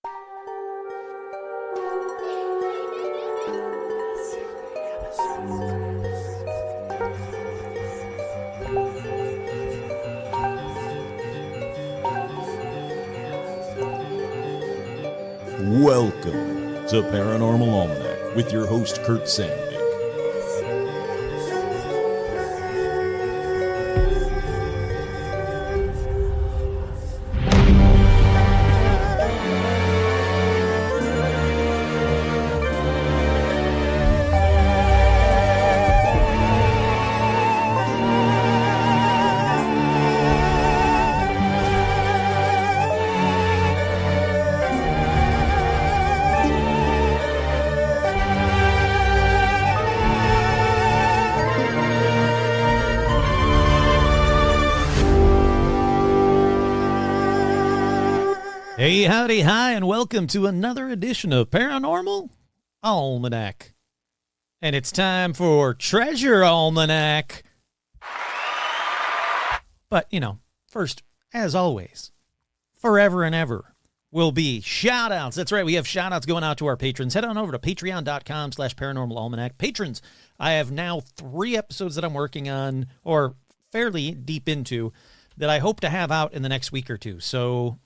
Welcome to Paranormal Almanac with your host, Kurt Sandick. Hey, howdy, hi, and welcome to another edition of Paranormal Almanac. And it's time for Treasure Almanac. But, first, as always, forever and ever, will be shout-outs. That's right, we have shout-outs going out to our patrons. Head on over to patreon.com/paranormalalmanac. Patrons, I have now 3 episodes that I'm working on, or fairly deep into, that I hope to have out in the next week or two. So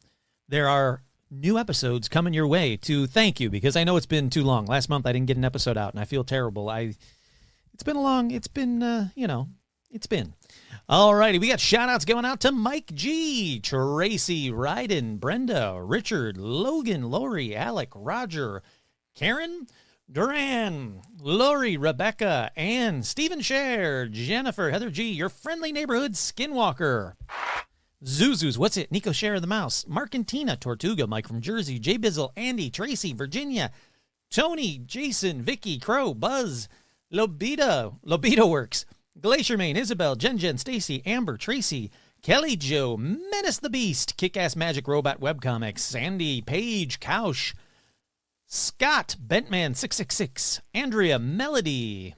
there are new episodes coming your way to thank you, because I know it's been too long. Last month I didn't get an episode out, and I feel terrible. It's been. All righty, we got shout-outs going out to Mike G, Tracy, Ryden, Brenda, Richard, Logan, Lori, Alec, Roger, Karen, Duran, Lori, Rebecca, Ann, Stephen Scher, Jennifer, Heather G, your friendly neighborhood Skinwalker, Zuzu's, what's it? Nico Share the Mouse, Mark and Tina, Tortuga, Mike from Jersey, Jay Bizzle, Andy, Tracy, Virginia, Tony, Jason, Vicky, Crow, Buzz, Lobito Works, Glacier Main, Isabel, Jen, Stacy, Amber, Tracy, Kelly Joe, Menace the Beast, Kick-Ass Magic Robot Webcomics, Sandy, Paige, Kaush, Scott, Bentman666, Andrea, Melody,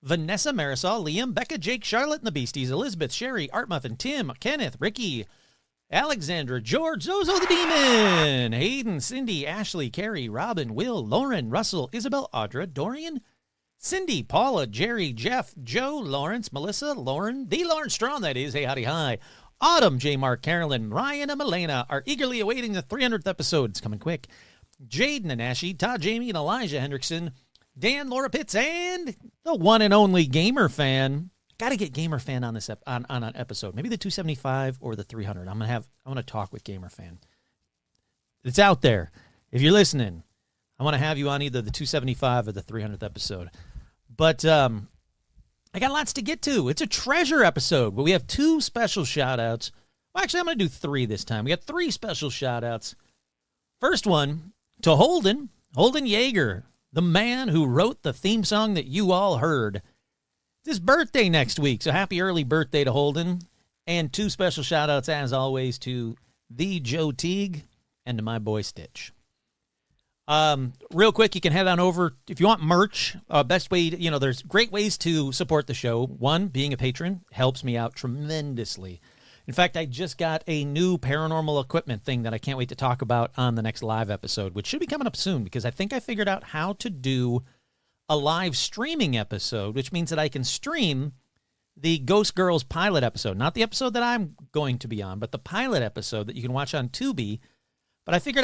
Vanessa, Marisol, Liam, Becca, Jake, Charlotte and the Beasties, Elizabeth, Sherry, Art Muffin, Tim, Kenneth, Ricky, Alexandra, George, Zozo the Demon, Hayden, Cindy, Ashley, Carrie, Robin, Will, Lauren, Russell, Isabel, Audra, Dorian, Cindy, Paula, Jerry, Jeff, Joe, Lawrence, Melissa, Lauren, the Lauren Strawn, that is, hey, howdy, hi, Autumn, J. Mark, Carolyn, Ryan, and Elena are eagerly awaiting the 300th episode. It's coming quick. Jade, Nanashi, Todd, Jamie, and Elijah Hendrickson, Dan, Laura Pitts, and the one and only Gamer Fan. Got to get Gamer Fan on this on an episode. Maybe the 275 or the 300. I'm gonna talk with Gamer Fan. It's out there. If you're listening, I want to have you on either the 275 or the 300th episode. But I got lots to get to. It's a treasure episode, but we have 2 special shout-outs. Well, actually, I'm going to do 3 this time. We got 3 special shout-outs. First one to Holden Yeager, the man who wrote the theme song that you all heard. It's his birthday next week, so happy early birthday to Holden. And 2 special shout-outs, as always, to the Joe Teague and to my boy Stitch. Real quick, you can head on over, if you want merch, best way, there's great ways to support the show. One, being a patron helps me out tremendously. In fact, I just got a new paranormal equipment thing that I can't wait to talk about on the next live episode, which should be coming up soon, because I think I figured out how to do a live streaming episode, which means that I can stream the Ghost Girls pilot episode, not the episode that I'm going to be on, but the pilot episode that you can watch on Tubi. But I think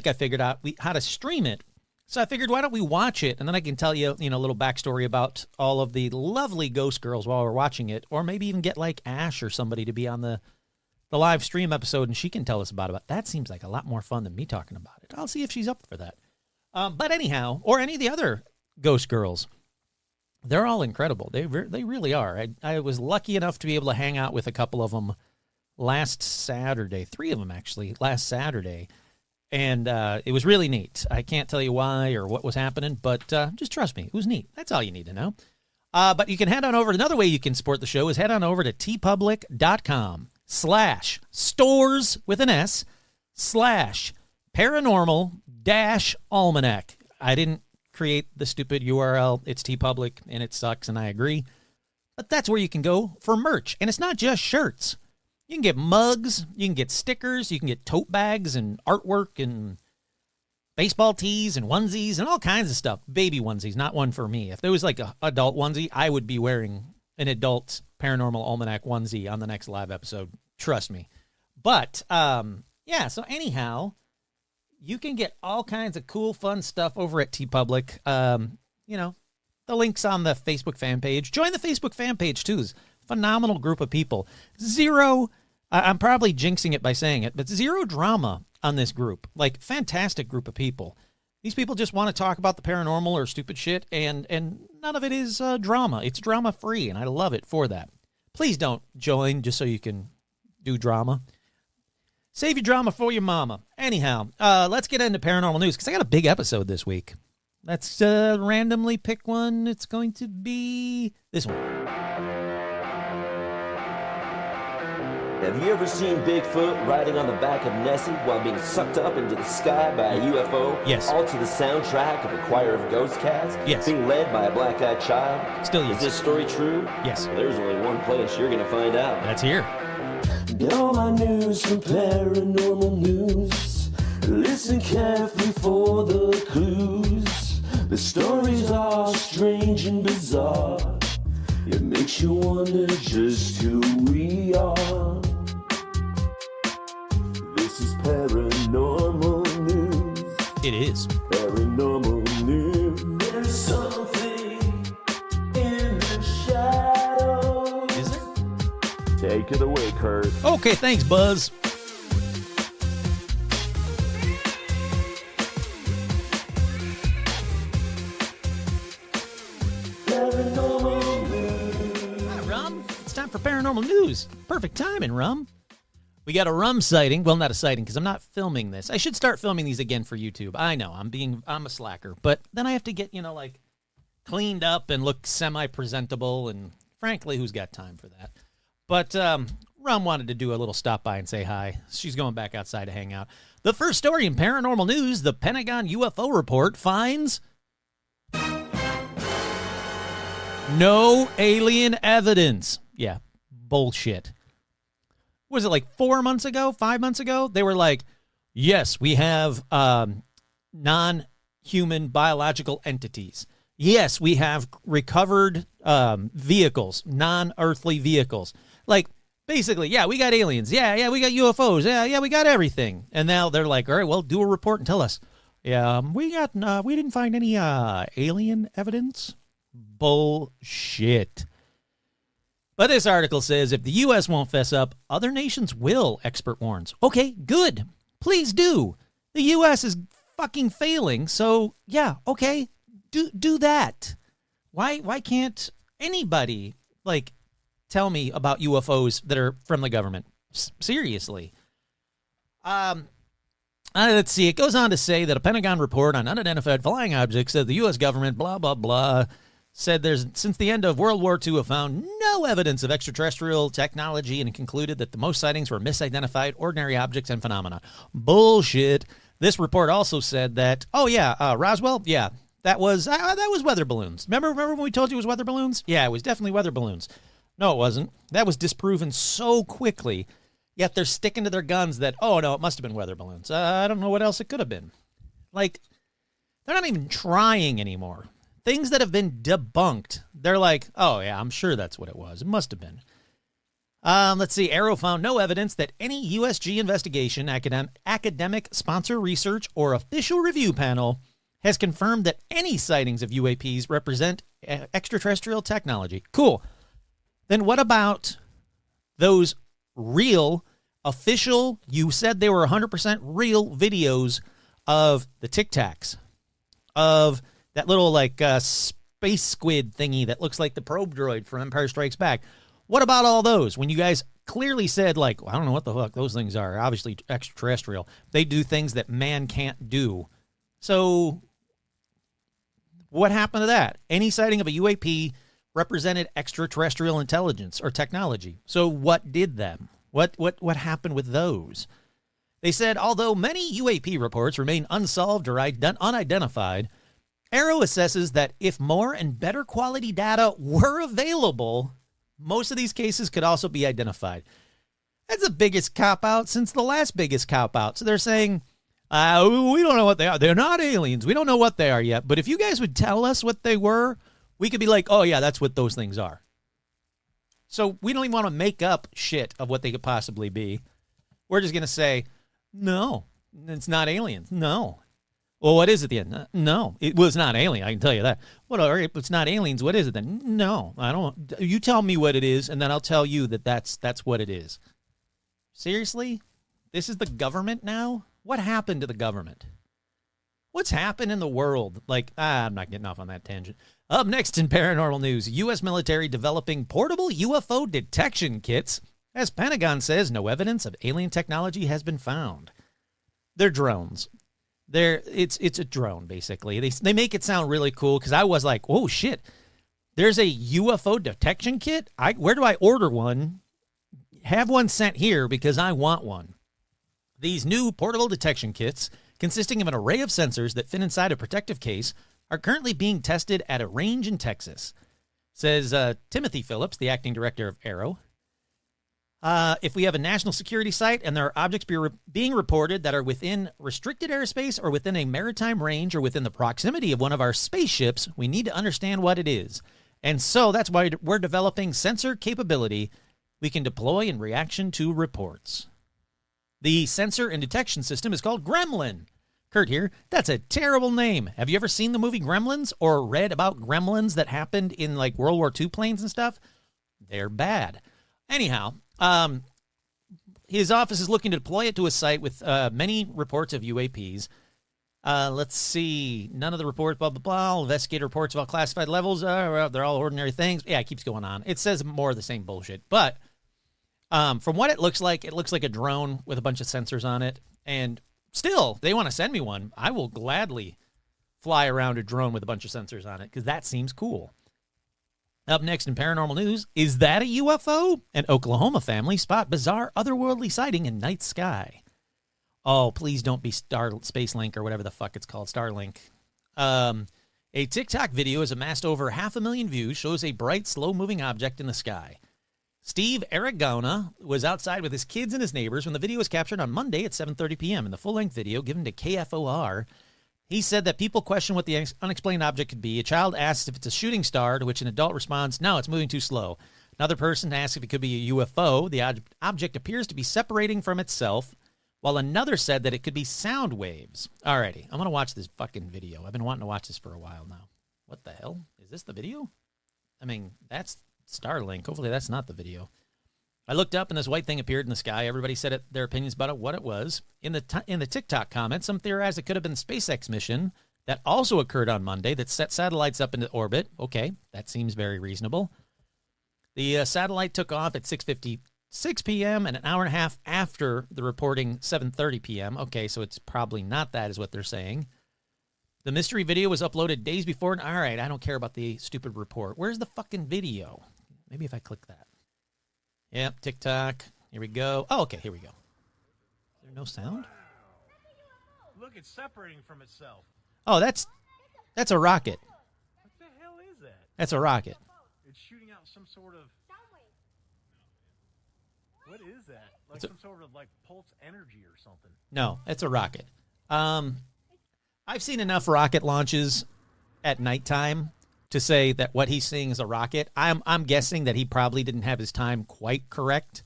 I figured out how to stream it. So I figured, why don't we watch it? And then I can tell you, a little backstory about all of the lovely Ghost Girls while we're watching it. Or maybe even get like Ash or somebody to be on the live stream episode and she can tell us about it. That seems like a lot more fun than me talking about it. I'll see if she's up for that. But anyhow, or any of the other Ghost Girls, they're all incredible. They really are. I was lucky enough to be able to hang out with a couple of them last Saturday. 3 of them, actually, last Saturday. And it was really neat. I can't tell you why or what was happening, but just trust me, it was neat. That's all you need to know. But you can head on over. Another way you can support the show is head on over to tpublic.com/stores with an S /paranormal-almanac. I didn't create the stupid URL. It's TeePublic, and it sucks, and I agree. But that's where you can go for merch. And it's not just shirts. You can get mugs, you can get stickers, you can get tote bags and artwork and baseball tees and onesies and all kinds of stuff. Baby onesies, not one for me. If there was like an adult onesie, I would be wearing an adult Paranormal Almanac onesie on the next live episode. Trust me. But, yeah, so anyhow, you can get all kinds of cool, fun stuff over at TeePublic. You know, the link's on the Facebook fan page. Join the Facebook fan page, too. It's a phenomenal group of people. Zero, I'm probably jinxing it by saying it, but zero drama on this group. Like, fantastic group of people. These people just want to talk about the paranormal or stupid shit, and none of it is drama. It's drama-free, and I love it for that. Please don't join just so you can do drama. Save your drama for your mama. Anyhow, let's get into paranormal news, because I got a big episode this week. Let's randomly pick one. It's going to be this one. Have you ever seen Bigfoot riding on the back of Nessie while being sucked up into the sky by a UFO? Yes. All to the soundtrack of a choir of ghost cats? Yes. Being led by a black-eyed child? Still yes. Is this story true? Yes. Well, there's only one place you're going to find out. That's here. Get all my news from Paranormal News. Listen carefully for the clues. The stories are strange and bizarre. It makes you wonder just who we are. This is Paranormal News. It is. Paranormal News. There's something in the shadows. Is there? Take it away, Kurt. Okay, thanks, Buzz. Paranormal News. Hi, Rum. It's time for paranormal news. Perfect timing, Rum. We got a Rum sighting. Well, not a sighting, because I'm not filming this. I should start filming these again for YouTube. I know, I'm a slacker. But then I have to get, like, cleaned up and look semi-presentable, and frankly, who's got time for that? But Rum wanted to do a little stop by and say hi. She's going back outside to hang out. The first story in paranormal news, the Pentagon UFO report finds no alien evidence. Yeah, bullshit. Was it like 4 months ago, 5 months ago? They were like, yes, we have non-human biological entities. Yes, we have recovered vehicles, non-earthly vehicles. Like, basically, yeah, we got aliens. Yeah, we got UFOs. Yeah, we got everything. And now they're like, all right, well, do a report and tell us. Yeah, we didn't find any alien evidence. Bullshit. But this article says if the U.S. won't fess up, other nations will, expert warns. Okay, good. Please do. The U.S. is fucking failing, so yeah, okay, do that. Why can't anybody, like, tell me about UFOs that are from the government? Seriously. Let's see. It goes on to say that a Pentagon report on unidentified flying objects said the U.S. government, blah, blah, blah, said there's since the end of World War II have found no evidence of extraterrestrial technology and concluded that the most sightings were misidentified ordinary objects and phenomena. Bullshit. This report also said that, Roswell, yeah, that was weather balloons. Remember when we told you it was weather balloons? Yeah, it was definitely weather balloons. No, it wasn't. That was disproven so quickly, yet they're sticking to their guns that, oh, no, it must have been weather balloons. I don't know what else it could have been. Like, they're not even trying anymore. Things that have been debunked, they're like, oh, yeah, I'm sure that's what it was. It must have been. Let's see. Arrow found no evidence that any USG investigation, academic sponsor research, or official review panel has confirmed that any sightings of UAPs represent extraterrestrial technology. Cool. Then what about those real, official, you said they were 100% real videos of the Tic Tacs, of that little, like, space squid thingy that looks like the probe droid from Empire Strikes Back? What about all those? When you guys clearly said, like, well, I don't know what the fuck those things are. Obviously extraterrestrial. They do things that man can't do. So what happened to that? Any sighting of a UAP represented extraterrestrial intelligence or technology. So what did them? What happened with those? They said, although many UAP reports remain unsolved or unidentified, Arrow assesses that if more and better quality data were available, most of these cases could also be identified. That's the biggest cop-out since the last biggest cop-out. So they're saying We don't know what they are. They're not aliens. We don't know what they are yet. But if you guys would tell us what they were, we could be like, oh, yeah, that's what those things are. So we don't even want to make up shit of what they could possibly be. We're just going to say, no, it's not aliens. No. Well, what is it then? No, it was not alien. I can tell you that. What? If it's not aliens, what is it then? No, I don't. You tell me what it is, and then I'll tell you that that's what it is. Seriously? This is the government now? What happened to the government? What's happened in the world? Like, I'm not getting off on that tangent. Up next in paranormal news, U.S. military developing portable UFO detection kits. As Pentagon says, no evidence of alien technology has been found. They're drones. It's a drone, basically. They make it sound really cool because I was like, oh, shit. There's a UFO detection kit? Where do I order one? Have one sent here because I want one. These new portable detection kits, consisting of an array of sensors that fit inside a protective case, are currently being tested at a range in Texas, says Timothy Phillips, the acting director of AARO. If we have a national security site and there are objects being reported that are within restricted airspace or within a maritime range or within the proximity of one of our spaceships, we need to understand what it is. And so that's why we're developing sensor capability we can deploy in reaction to reports. The sensor and detection system is called Gremlin. Kurt here. That's a terrible name. Have you ever seen the movie Gremlins or read about gremlins that happened in like World War II planes and stuff? They're bad. Anyhow, his office is looking to deploy it to a site with many reports of UAPs. Let's see. None of the reports, blah, blah, blah. Investigator reports about classified levels. They're all ordinary things. Yeah, it keeps going on. It says more of the same bullshit. But from what it looks like a drone with a bunch of sensors on it. And still, they want to send me one. I will gladly fly around a drone with a bunch of sensors on it because that seems cool. Up next in paranormal news, is that a UFO? An Oklahoma family spot bizarre otherworldly sighting in night sky. Oh, please don't be Spacelink or whatever the fuck it's called, Starlink. A TikTok video has amassed over 500,000 views, shows a bright, slow-moving object in the sky. Steve Aragona was outside with his kids and his neighbors when the video was captured on Monday at 7:30 p.m. In the full-length video given to KFOR, he said that people question what the unexplained object could be. A child asks if it's a shooting star, to which an adult responds, no, it's moving too slow. Another person asks if it could be a UFO. The object appears to be separating from itself, while another said that it could be sound waves. Alrighty, I'm going to watch this fucking video. I've been wanting to watch this for a while now. What the hell? Is this the video? I mean, that's Starlink. Hopefully that's not the video. I looked up and this white thing appeared in the sky. Everybody said their opinions about it, what it was. In the TikTok comments, some theorized it could have been the SpaceX mission that also occurred on Monday that set satellites up into orbit. Okay, that seems very reasonable. The satellite took off at 6:56 p.m. and an hour and a half after the reporting 7:30 p.m. Okay, so it's probably not that is what they're saying. The mystery video was uploaded days before. All right, I don't care about the stupid report. Where's the fucking video? Maybe if I click that. Yep, TikTok. Here we go. Oh, okay, here we go. Is there no sound? Look, it's separating from itself. Oh, that's a rocket. What the hell is that? That's a rocket. It's shooting out some sort of... What is that? Like It's a- some sort of like pulse energy or something. No, it's a rocket. I've seen enough rocket launches at nighttime to say that what he's seeing is a rocket. I'm guessing that he probably didn't have his time quite correct,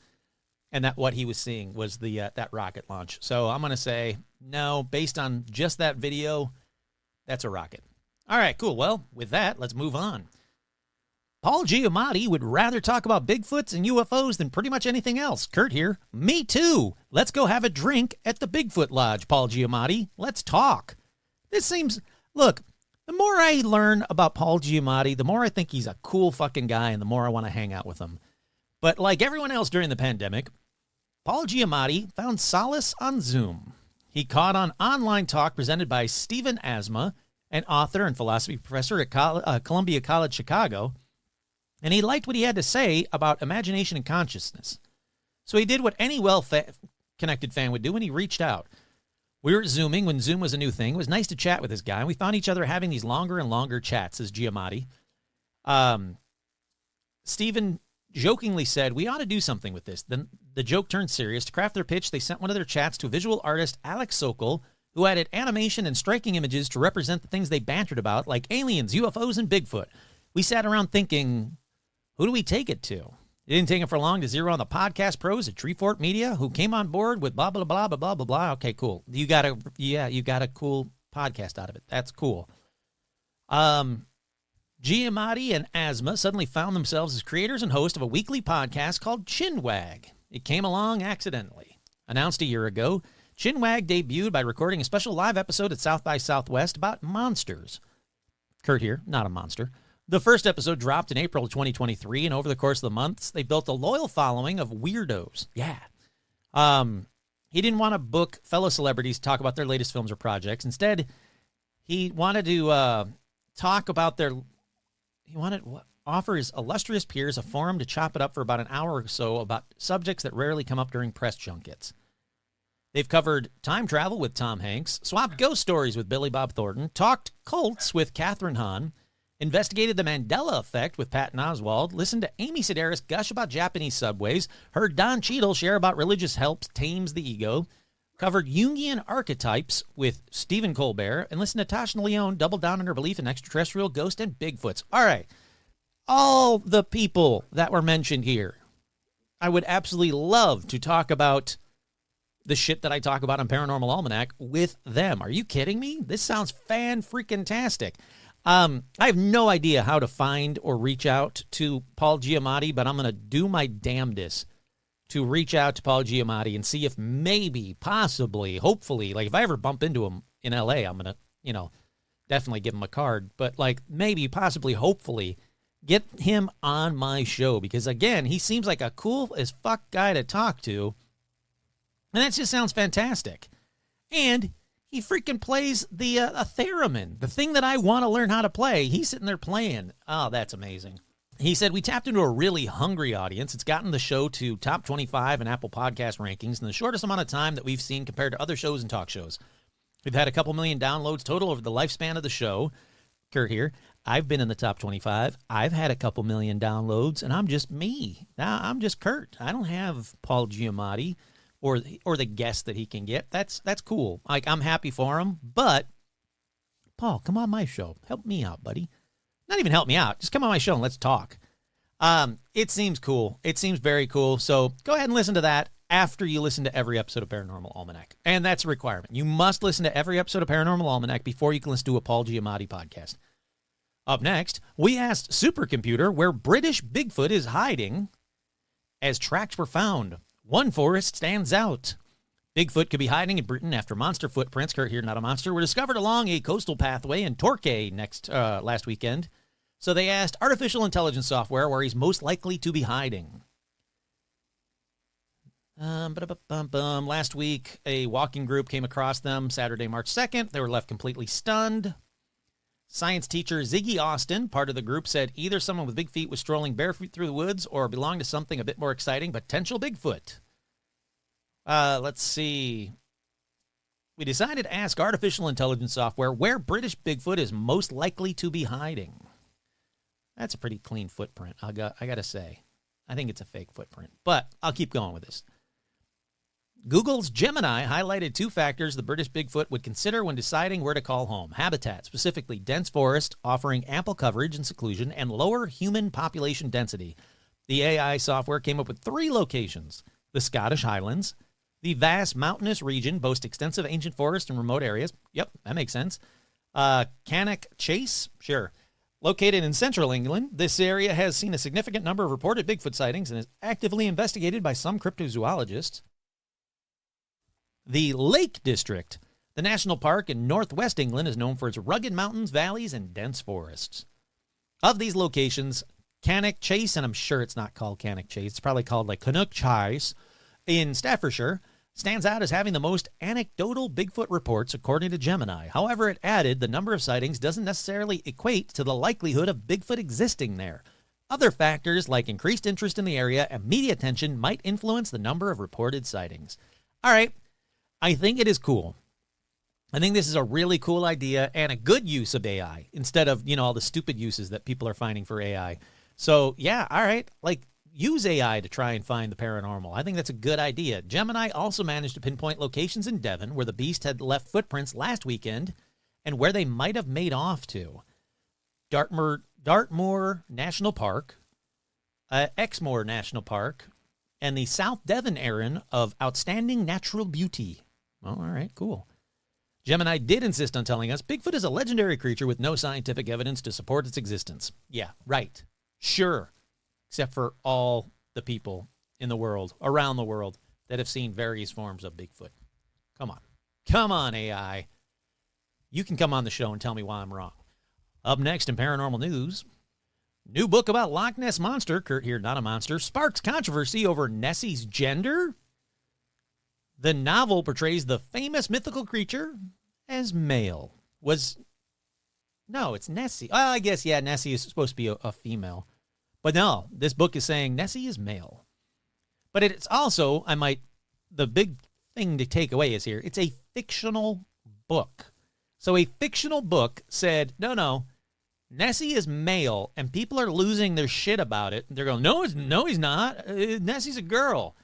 and that what he was seeing was the that rocket launch. So I'm gonna say no, based on just that video, that's a rocket. All right, cool. Well, with that, let's move on. Paul Giamatti would rather talk about Bigfoots and UFOs than pretty much anything else. Kurt here. Me too. Let's go have a drink at the Bigfoot Lodge, Paul Giamatti. Let's talk. This seems... Look, the more I learn about Paul Giamatti, the more I think he's a cool fucking guy and the more I want to hang out with him. But like everyone else during the pandemic, Paul Giamatti found solace on Zoom. He caught on online talk presented by Stephen Asma, an author and philosophy professor at Columbia College Chicago, and he liked what he had to say about imagination and consciousness. So he did what any well-connected fan would do when he reached out. We were Zooming when Zoom was a new thing. It was nice to chat with this guy, and we found each other having these longer and longer chats, says Giamatti. Stephen jokingly said, we ought to do something with this. Then the joke turned serious. To craft their pitch, they sent one of their chats to visual artist Alex Sokol, who added animation and striking images to represent the things they bantered about, like aliens, UFOs, and Bigfoot. We sat around thinking, who do we take it to? It didn't take it for long to zero on the podcast pros at Treefort Media, who came on board with blah, blah, blah, blah, blah, blah, blah. Okay, cool. You got a cool podcast out of it. That's cool. Giamatti and Asma suddenly found themselves as creators and hosts of a weekly podcast called Chinwag. It came along accidentally. Announced a year ago, Chinwag debuted by recording a special live episode at South by Southwest about monsters. Kurt here, not a monster. The first episode dropped in April of 2023, and over the course of the months, they built a loyal following of weirdos. Yeah. He didn't want to book fellow celebrities to talk about their latest films or projects. Instead, he wanted to talk about their... He wanted to offer his illustrious peers a forum to chop it up for about an hour or so about subjects that rarely come up during press junkets. They've covered time travel with Tom Hanks, swapped ghost stories with Billy Bob Thornton, talked cults with Catherine Hahn, investigated the Mandela effect with Patton Oswalt, listened to Amy Sedaris gush about Japanese subways, heard Don Cheadle share about religious helps tames the ego, covered Jungian archetypes with Stephen Colbert, and listened to Tasha Leone double down on her belief in extraterrestrial ghosts and Bigfoots. All right. All the people that were mentioned here, I would absolutely love to talk about the shit that I talk about on Paranormal Almanac with them. Are you kidding me? This sounds fan-freaking-tastic. I have no idea how to find or reach out to Paul Giamatti, but I'm going to do my damnedest to reach out to Paul Giamatti and see if maybe, possibly, hopefully, like if I ever bump into him in LA, I'm going to, definitely give him a card. But like maybe, possibly, hopefully, get him on my show because, again, he seems like a cool as fuck guy to talk to. And that just sounds fantastic. And he freaking plays the a theremin, the thing that I want to learn how to play. He's sitting there playing. Oh, that's amazing. He said, we tapped into a really hungry audience. It's gotten the show to top 25 in Apple Podcast rankings in the shortest amount of time that we've seen compared to other shows and talk shows. We've had a couple million downloads total over the lifespan of the show. Kurt here. I've been in the top 25. I've had a couple million downloads, and I'm just me. Now I'm just Kurt. I don't have Paul Giamatti or the guest that he can get. That's cool. Like, I'm happy for him. But, Paul, come on my show. Help me out, buddy. Not even help me out. Just come on my show and let's talk. It seems cool. It seems very cool. So go ahead and listen to that after you listen to every episode of Paranormal Almanac. And that's a requirement. You must listen to every episode of Paranormal Almanac before you can listen to a Paul Giamatti podcast. Up next, we asked Supercomputer where British Bigfoot is hiding as tracks were found. One forest stands out. Bigfoot could be hiding in Britain after monster footprints, Kurt here, not a monster, were discovered along a coastal pathway in Torquay last weekend. So they asked artificial intelligence software where he's most likely to be hiding. Last week, a walking group came across them Saturday, March 2nd. They were left completely stunned. Science teacher Ziggy Austin, part of the group, said either someone with big feet was strolling barefoot through the woods or belonged to something a bit more exciting, potential Bigfoot. Let's see. We decided to ask artificial intelligence software where British Bigfoot is most likely to be hiding. That's a pretty clean footprint, I got to say. I think it's a fake footprint, but I'll keep going with this. Google's Gemini highlighted two factors the British Bigfoot would consider when deciding where to call home. Habitat, specifically dense forest, offering ample coverage and seclusion, and lower human population density. The AI software came up with three locations. The Scottish Highlands, the vast mountainous region boasts extensive ancient forests and remote areas. Yep, that makes sense. Cannock Chase, sure. Located in central England, this area has seen a significant number of reported Bigfoot sightings and is actively investigated by some cryptozoologists. The Lake District, the national park in northwest England, is known for its rugged mountains, valleys, and dense forests. Of these locations, Cannock Chase, and I'm sure it's not called Cannock Chase, it's probably called like Cannock Chase, in Staffordshire, stands out as having the most anecdotal Bigfoot reports according to Gemini. However, it added the number of sightings doesn't necessarily equate to the likelihood of Bigfoot existing there. Other factors like increased interest in the area and media attention might influence the number of reported sightings. All right, I think it is cool. I think this is a really cool idea and a good use of AI instead of, all the stupid uses that people are finding for AI. So, yeah, all right, like, use AI to try and find the paranormal. I think that's a good idea. Gemini also managed to pinpoint locations in Devon where the beast had left footprints last weekend and where they might have made off to. Dartmoor National Park, Exmoor National Park, and the South Devon area of outstanding natural beauty. Oh, all right, cool. Gemini did insist on telling us Bigfoot is a legendary creature with no scientific evidence to support its existence. Yeah, right. Sure. Except for all the people in the world, around the world, that have seen various forms of Bigfoot. Come on. Come on, AI. You can come on the show and tell me why I'm wrong. Up next in paranormal news, new book about Loch Ness Monster, Kurt here, not a monster, sparks controversy over Nessie's gender. The novel portrays the famous mythical creature as male. No, it's Nessie. Well, I guess, yeah, Nessie is supposed to be a female. But no, this book is saying Nessie is male. But it's also, the big thing to take away is here, it's a fictional book. So a fictional book said, no, Nessie is male, and people are losing their shit about it. They're going, no, he's not. Nessie's a girl.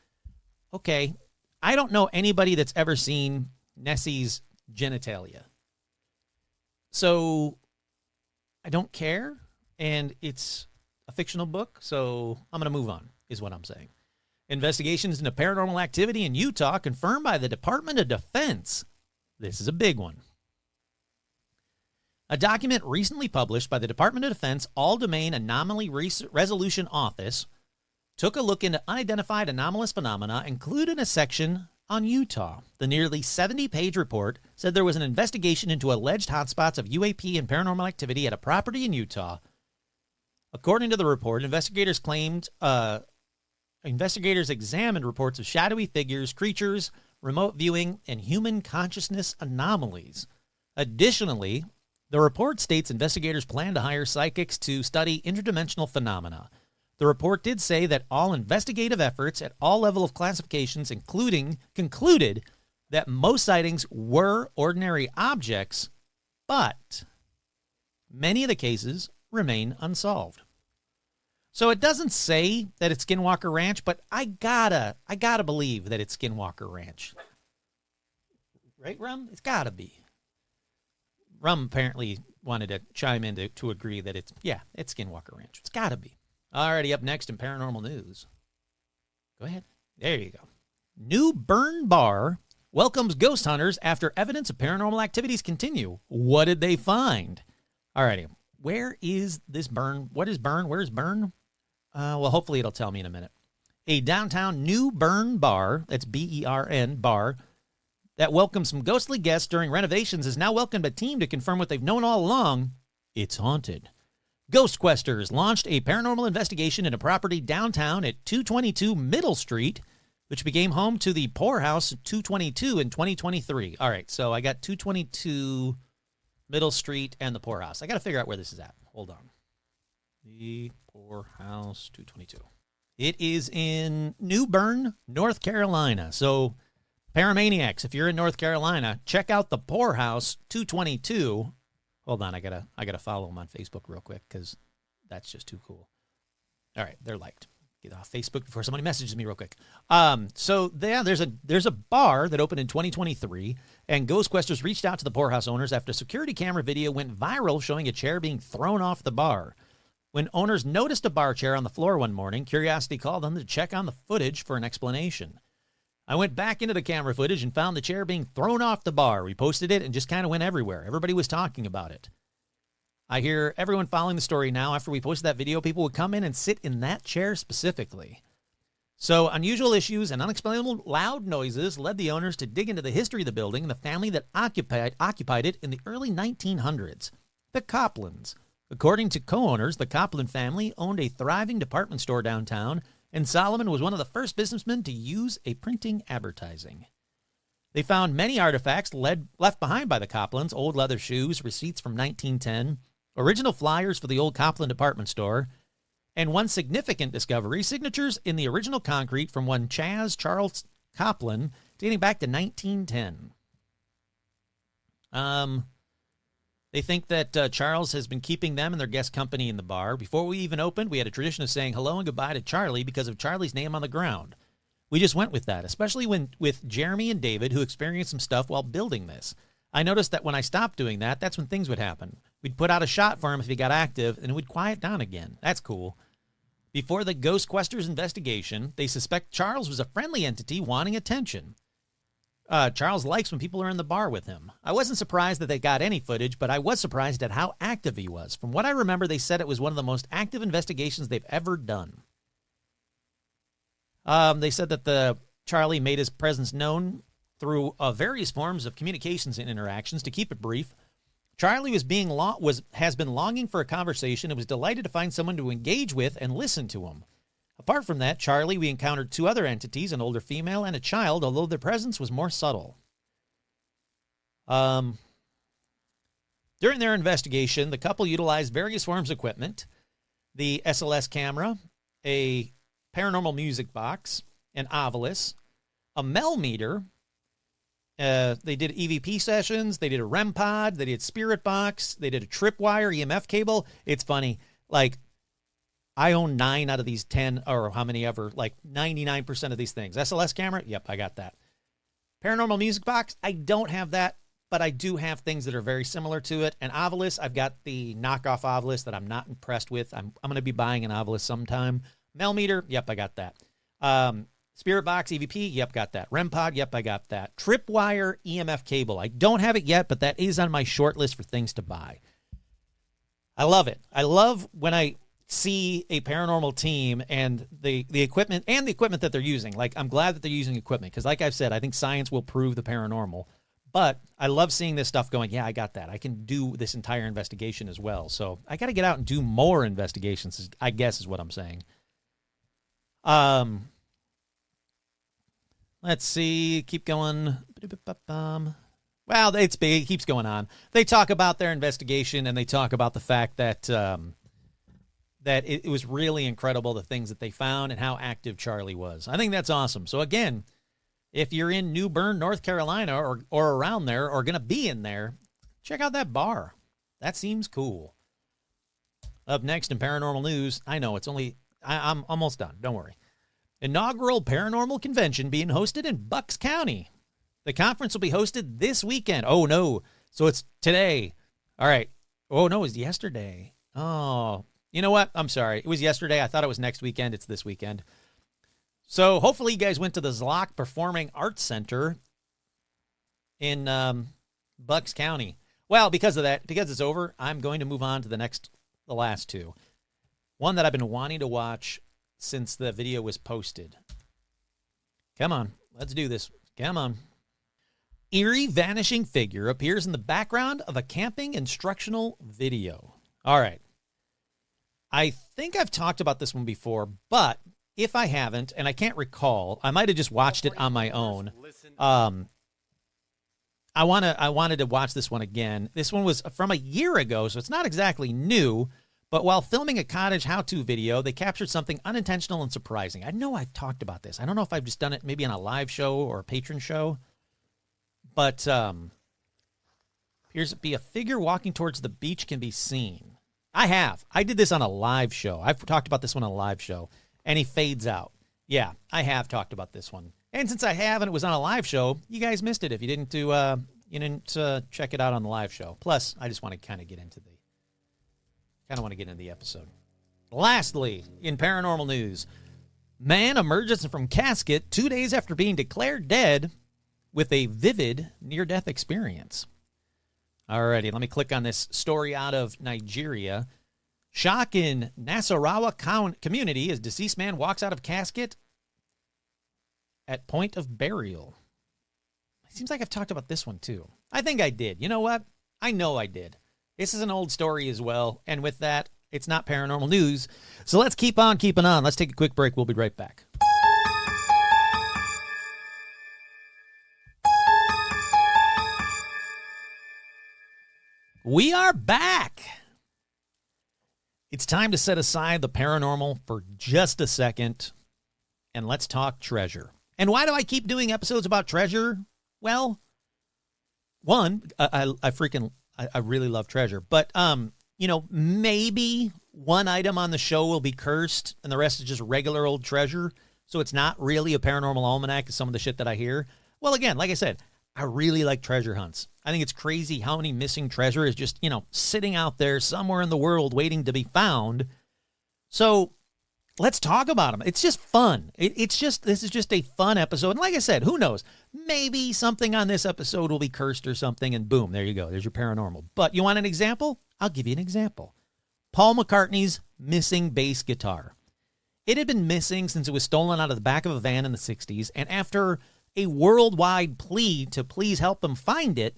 Okay, I don't know anybody that's ever seen Nessie's genitalia. So I don't care, and it's a fictional book, so I'm going to move on, is what I'm saying. Investigations into paranormal activity in Utah confirmed by the Department of Defense. This is a big one. A document recently published by the Department of Defense All-Domain Anomaly Resolution Office took a look into unidentified anomalous phenomena, including a section on Utah. The nearly 70-page report said there was an investigation into alleged hotspots of UAP and paranormal activity at a property in Utah. According to the report, investigators examined reports of shadowy figures, creatures, remote viewing, and human consciousness anomalies. Additionally, the report states investigators plan to hire psychics to study interdimensional phenomena. The report did say that all investigative efforts at all levels of classifications concluded that most sightings were ordinary objects, but many of the cases remain unsolved. So it doesn't say that it's Skinwalker Ranch, but I gotta believe that it's Skinwalker Ranch. Right, Rum? It's gotta be. Rum apparently wanted to chime in to agree that it's Skinwalker Ranch. It's gotta be. Alrighty, up next in paranormal news. Go ahead. There you go. New Burn Bar welcomes ghost hunters after evidence of paranormal activities continue. What did they find? Alrighty. Where is this Burn? What is Burn? Where is Burn? Well, hopefully it'll tell me in a minute. A downtown New Burn Bar, that's B-E-R-N, bar, that welcomes some ghostly guests during renovations is now welcomed a team to confirm what they've known all along. It's haunted. Ghost Questers launched a paranormal investigation in a property downtown at 222 Middle Street, which became home to the Poorhouse 222 in 2023. All right, so I got 222 Middle Street and the Poorhouse. I got to figure out where this is at. Hold on. The Poorhouse 222. It is in New Bern, North Carolina. So, Paramaniacs, if you're in North Carolina, check out the Poorhouse 222. Hold on, I gotta follow them on Facebook real quick because that's just too cool. All right, they're liked. Get off Facebook before somebody messages me real quick. So there's a bar that opened in 2023, and Ghost Questers reached out to the Poorhouse owners after security camera video went viral showing a chair being thrown off the bar. When owners noticed a bar chair on the floor one morning, curiosity called them to check on the footage for an explanation. I went back into the camera footage and found the chair being thrown off the bar. We posted it and just kind of went everywhere. Everybody was talking about it. I hear everyone following the story now. After we posted that video, people would come in and sit in that chair specifically. So unusual issues and unexplainable loud noises led the owners to dig into the history of the building and the family that occupied it in the early 1900s, the Coplans. According to co-owners, the Copland family owned a thriving department store downtown, and Solomon was one of the first businessmen to use a printing advertising. They found many artifacts left behind by the Coplans, old leather shoes, receipts from 1910, original flyers for the old Copland department store, and one significant discovery, signatures in the original concrete from one Chaz Charles Copland dating back to 1910. They think that Charles has been keeping them and their guest company in the bar. Before we even opened, we had a tradition of saying hello and goodbye to Charlie because of Charlie's name on the ground. We just went with that, especially with Jeremy and David, who experienced some stuff while building this. I noticed that when I stopped doing that, that's when things would happen. We'd put out a shot for him if he got active, and it would quiet down again. That's cool. Before the Ghost Questers investigation, they suspect Charles was a friendly entity wanting attention. Charles likes when people are in the bar with him. I wasn't surprised that they got any footage, but I was surprised at how active he was. From what I remember, they said it was one of the most active investigations they've ever done. They said that Charlie made his presence known through various forms of communications and interactions. To keep it brief, Charlie has been longing for a conversation and was delighted to find someone to engage with and listen to him. Apart from that, Charlie, we encountered 2 other entities, an older female and a child, although their presence was more subtle. During their investigation, the couple utilized various forms of equipment: the SLS camera, a paranormal music box, an Ovilus, a Mel meter. They did EVP sessions. They did a REM pod. They did Spirit Box. They did a tripwire EMF cable. It's funny. Like, I own 9 out of these 10, or how many ever, like 99% of these things. SLS camera? Yep, I got that. Paranormal music box? I don't have that, but I do have things that are very similar to it. And Ovilus, I've got the knockoff Ovilus that I'm not impressed with. I'm going to be buying an Ovilus sometime. Mel meter? Yep, I got that. Spirit Box, EVP? Yep, got that. REM pod? Yep, I got that. Tripwire EMF cable. I don't have it yet, but that is on my short list for things to buy. I love it. I love when I see a paranormal team and the equipment that they're using. Like, I'm glad that they're using equipment because, like I've said, I think science will prove the paranormal. But I love seeing this stuff going, yeah, I got that. I can do this entire investigation as well. So I got to get out and do more investigations, I guess is what I'm saying. Let's see. Keep going. Well, it keeps going on. They talk about their investigation, and they talk about the fact that that it was really incredible, the things that they found and how active Charlie was. I think that's awesome. So, again, if you're in New Bern, North Carolina, or around there, or going to be in there, check out that bar. That seems cool. Up next in paranormal news, I know it's only, I'm almost done. Don't worry. Inaugural paranormal convention being hosted in Bucks County. The conference will be hosted this weekend. Oh, no. So it's today. All right. Oh, no, it was yesterday. Oh, you know what? I'm sorry. It was yesterday. I thought it was next weekend. It's this weekend. So hopefully you guys went to the Zlock Performing Arts Center in Bucks County. Well, because of that, because it's over, I'm going to move on to the last 2. One that I've been wanting to watch since the video was posted. Come on, let's do this. Come on. Eerie vanishing figure appears in the background of a camping instructional video. All right. I think I've talked about this one before, but if I haven't, and I can't recall, I might have just watched it on my own. I wanted to watch this one again. This one was from a year ago, so it's not exactly new. But while filming a cottage how-to video, they captured something unintentional and surprising. I know I've talked about this. I don't know if I've just done it maybe on a live show or a patron show. But appears to be a figure walking towards the beach can be seen. I did this on a live show. I've talked about this one on a live show. And he fades out. Yeah, I have talked about this one. And since I have and it was on a live show, you guys missed it if you didn't check it out on the live show. Plus, I just want to kind of get into the episode. Lastly, in paranormal news, man emerges from casket 2 days after being declared dead with a vivid near-death experience. Alrighty, let me click on this story out of Nigeria. Shock in Nasarawa community as deceased man walks out of casket at point of burial. It seems like I've talked about this one too. I think I did. You know what? I know I did. This is an old story as well. And with that, it's not paranormal news. So let's keep on keeping on. Let's take a quick break. We'll be right back. We are back. It's time to set aside the paranormal for just a second, and let's talk treasure. And why do I keep doing episodes about treasure? Well, one, I I really love treasure. But, maybe one item on the show will be cursed and the rest is just regular old treasure. So it's not really a paranormal almanac as some of the shit that I hear. Well, again, like I said, I really like treasure hunts. I think it's crazy how many missing treasure is just, sitting out there somewhere in the world waiting to be found. So let's talk about them. It's just fun. This is just a fun episode. And like I said, who knows? Maybe something on this episode will be cursed or something, and boom, there you go. There's your paranormal. But you want an example? I'll give you an example. Paul McCartney's missing bass guitar. It had been missing since it was stolen out of the back of a van in the 60s, and after a worldwide plea to please help them find it,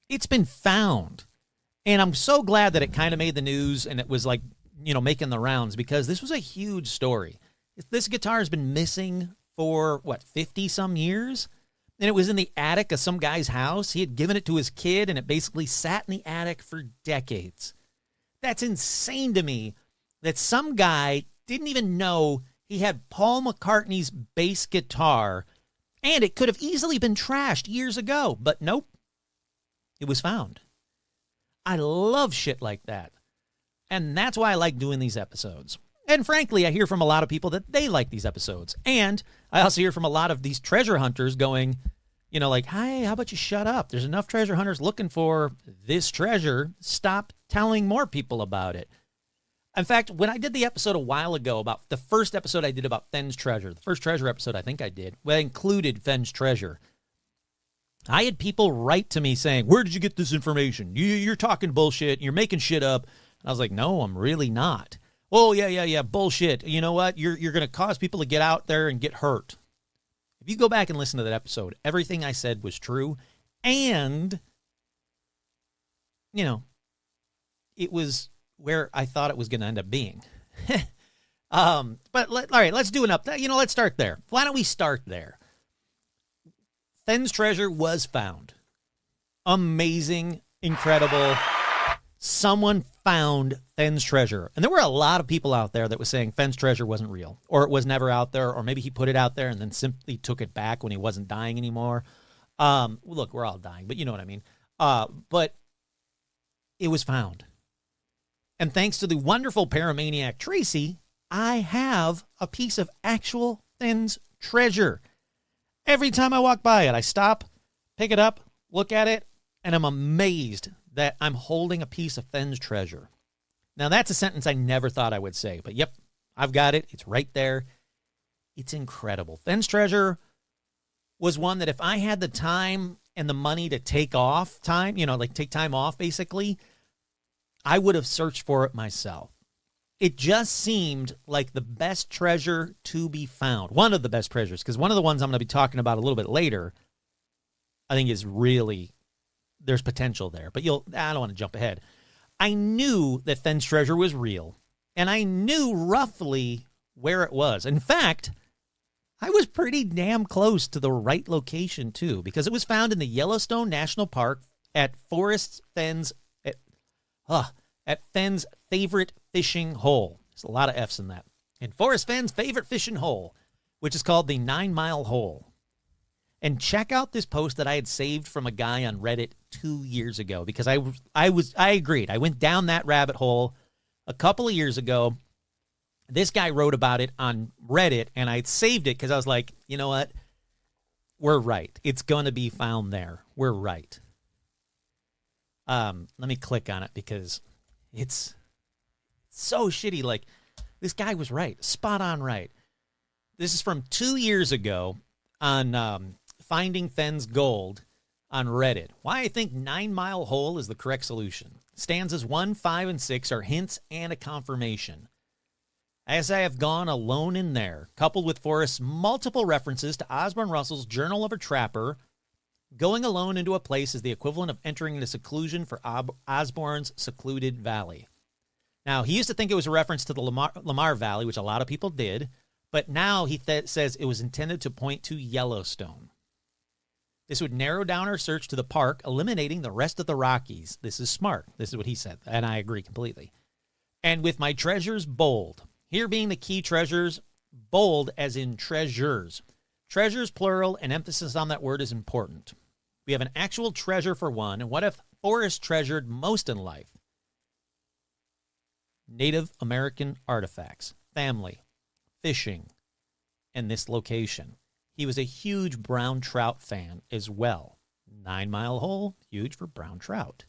it's been found. And I'm so glad that it kind of made the news and it was like, making the rounds, because this was a huge story. This guitar has been missing for, 50 some years? And it was in the attic of some guy's house. He had given it to his kid, and it basically sat in the attic for decades. That's insane to me that some guy didn't even know he had Paul McCartney's bass guitar, and it could have easily been trashed years ago. But nope, it was found. I love shit like that. And that's why I like doing these episodes. And frankly, I hear from a lot of people that they like these episodes. And I also hear from a lot of these treasure hunters going, hey, how about you shut up? There's enough treasure hunters looking for this treasure. Stop telling more people about it. In fact, when I did the episode a while ago about the first episode I did about Fenn's treasure, the first treasure episode I think I did, well, included Fenn's treasure. I had people write to me saying, where did you get this information? You're talking bullshit. You're making shit up. I was like, no, I'm really not. Oh, yeah, bullshit. You know what? You're going to cause people to get out there and get hurt. If you go back and listen to that episode, everything I said was true. And, it was where I thought it was going to end up being. All right, let's do an update. Let's start there. Why don't we start there? Fenn's treasure was found. Amazing, incredible. Someone found Fenn's treasure. And there were a lot of people out there that was saying Fenn's treasure wasn't real, or it was never out there, or maybe he put it out there and then simply took it back when he wasn't dying anymore. Look, we're all dying, but you know what I mean. But it was found. And thanks to the wonderful paramaniac Tracy, I have a piece of actual Fenn's treasure. Every time I walk by it, I stop, pick it up, look at it, and I'm amazed that I'm holding a piece of Fenn's treasure. Now, that's a sentence I never thought I would say, but yep, I've got it. It's right there. It's incredible. Fenn's treasure was one that if I had the time and the money to take off time, take time off, basically, I would have searched for it myself. It just seemed like the best treasure to be found. One of the best treasures, because one of the ones I'm going to be talking about a little bit later, I think is really, there's potential there. But I don't want to jump ahead. I knew that Fenn's treasure was real, and I knew roughly where it was. In fact, I was pretty damn close to the right location, too, because it was found in the Yellowstone National Park at Fenn's favorite fishing hole. There's a lot of F's in that. And Forrest Fenn's favorite fishing hole, which is called the 9 Mile Hole. And check out this post that I had saved from a guy on Reddit 2 years ago, because I agreed. I went down that rabbit hole a couple of years ago. This guy wrote about it on Reddit, and I saved it because I was like, you know what? We're right. It's going to be found there. We're right. Let me click on it because it's so shitty. Like, this guy was right. Spot on right. This is from 2 years ago on Finding Fenn's Gold on Reddit. Why I think 9 Mile Hole is the correct solution. Stanzas 1, 5, and 6 are hints and a confirmation. As I have gone alone in there, coupled with Forrest's multiple references to Osborne Russell's Journal of a Trapper, going alone into a place is the equivalent of entering into seclusion for Osborne's secluded valley. Now, he used to think it was a reference to the Lamar Valley, which a lot of people did, but now he says it was intended to point to Yellowstone. This would narrow down our search to the park, eliminating the rest of the Rockies. This is smart. This is what he said, and I agree completely. And with my treasures bold. Here being the key treasures, bold as in treasures. Treasures plural, and emphasis on that word is important. We have an actual treasure for one, and what if Forrest treasured most in life: Native American artifacts, family, fishing, and this location. He was a huge brown trout fan as well. 9 Mile Hole, huge for brown trout.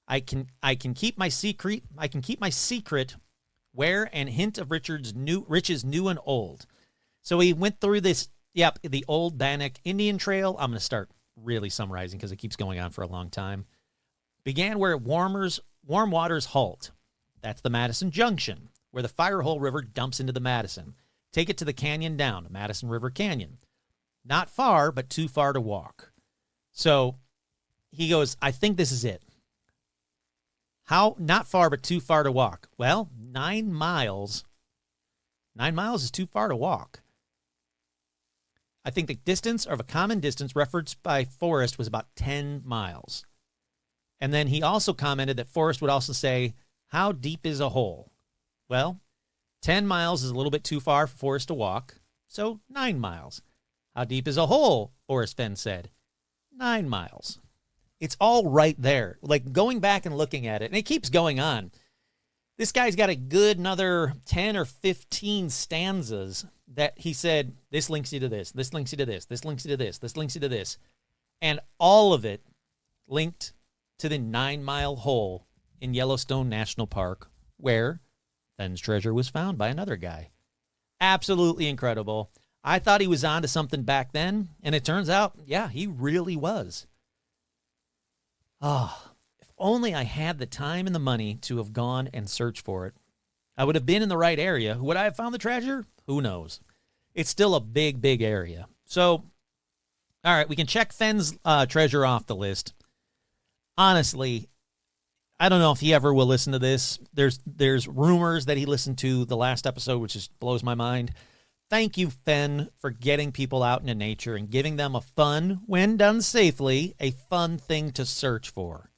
I can keep my secret. I can keep my secret. Where and hint of Rich's new and old. So he went through this. Yep, the old Bannock Indian Trail. I'm going to start really summarizing because it keeps going on for a long time. Began where warm waters halt. That's the Madison Junction, where the Firehole River dumps into the Madison. Take it to the canyon down, Madison River Canyon. Not far, but too far to walk. So he goes, I think this is it. How? Not far, but too far to walk. Well, 9 miles. 9 miles is too far to walk. I think the distance, or a common distance referenced by Forrest, was about 10 miles. And then he also commented that Forrest would also say, how deep is a hole? Well, 10 miles is a little bit too far for Forrest to walk, so 9 miles. How deep is a hole? Forrest then said, 9 miles. It's all right there. Like, going back and looking at it, and it keeps going on. This guy's got a good another 10 or 15 stanzas that he said, this links you to this, this links you to this, this links you to this, this links you to this. And all of it linked to the 9 Mile Hole in Yellowstone National Park, where Fenn's treasure was found by another guy. Absolutely incredible. I thought he was onto something back then, and it turns out, yeah, he really was. Oh, if only I had the time and the money to have gone and searched for it. I would have been in the right area. Would I have found the treasure? Who knows? It's still a big, big area. So, all right, we can check Fenn's treasure off the list. Honestly, I don't know if he ever will listen to this. There's rumors that he listened to the last episode, which just blows my mind. Thank you, Fenn, for getting people out into nature and giving them a fun, when done safely, a fun thing to search for.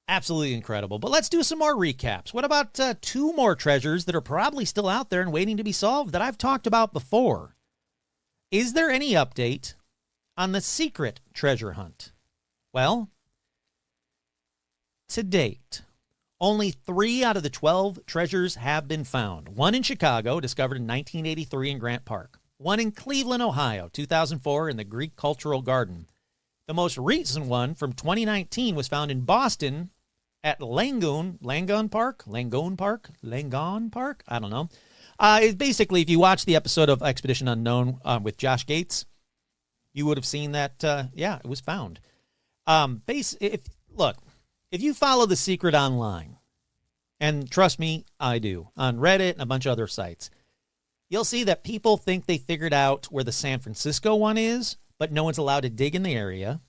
Absolutely incredible. But let's do some more recaps. What about 2 more treasures that are probably still out there and waiting to be solved that I've talked about before? Is there any update on the secret treasure hunt? Well, to date, only 3 out of the 12 treasures have been found. 1 in Chicago, discovered in 1983 in Grant Park. 1 in Cleveland, Ohio, 2004 in the Greek Cultural Garden. The most recent one from 2019 was found in Boston at Langone Park? I don't know. Basically, if you watch the episode of Expedition Unknown with Josh Gates, you would have seen that, yeah, it was found. If you follow The Secret online, and trust me, I do, on Reddit and a bunch of other sites, you'll see that people think they figured out where the San Francisco one is, but no one's allowed to dig in the area.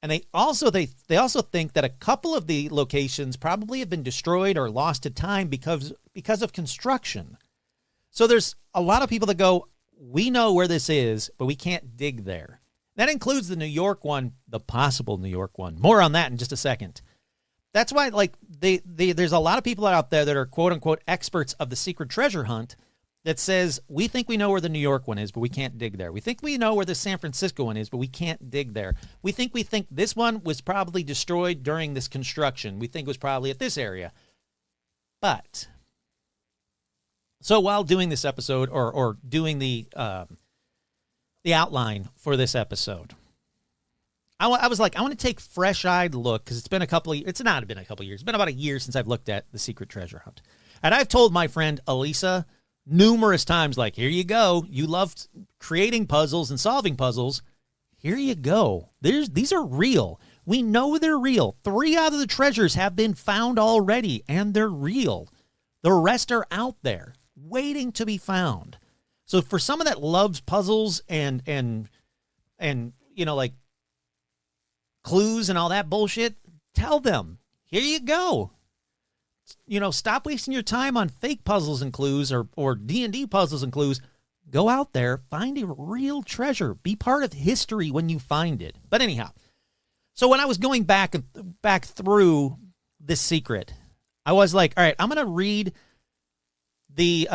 And they also think that a couple of the locations probably have been destroyed or lost to time because of construction. So there's a lot of people that go, we know where this is, but we can't dig there. That includes the New York one, the possible New York one. More on that in just a second. That's why, like, there's a lot of people out there that are quote-unquote experts of the secret treasure hunt that says, we think we know where the New York one is, but we can't dig there. We think we know where the San Francisco one is, but we can't dig there. We think this one was probably destroyed during this construction. We think it was probably at this area. But, so while doing this episode, or doing the outline for this episode, I was like, I want to take fresh-eyed look, because it's not been a couple of years. It's been about a year since I've looked at the secret treasure hunt. And I've told my friend Elisa numerous times, like, here you go. You loved creating puzzles and solving puzzles. Here you go. These are real. We know they're real. 3 out of the treasures have been found already, and they're real. The rest are out there, waiting to be found. So for someone that loves puzzles and you know, like, clues and all that bullshit, tell them, here you go. You know, stop wasting your time on fake puzzles and clues or D&D puzzles and clues. Go out there, find a real treasure. Be part of history when you find it. But anyhow, so when I was going back through this secret, I was like, all right, I'm going to read the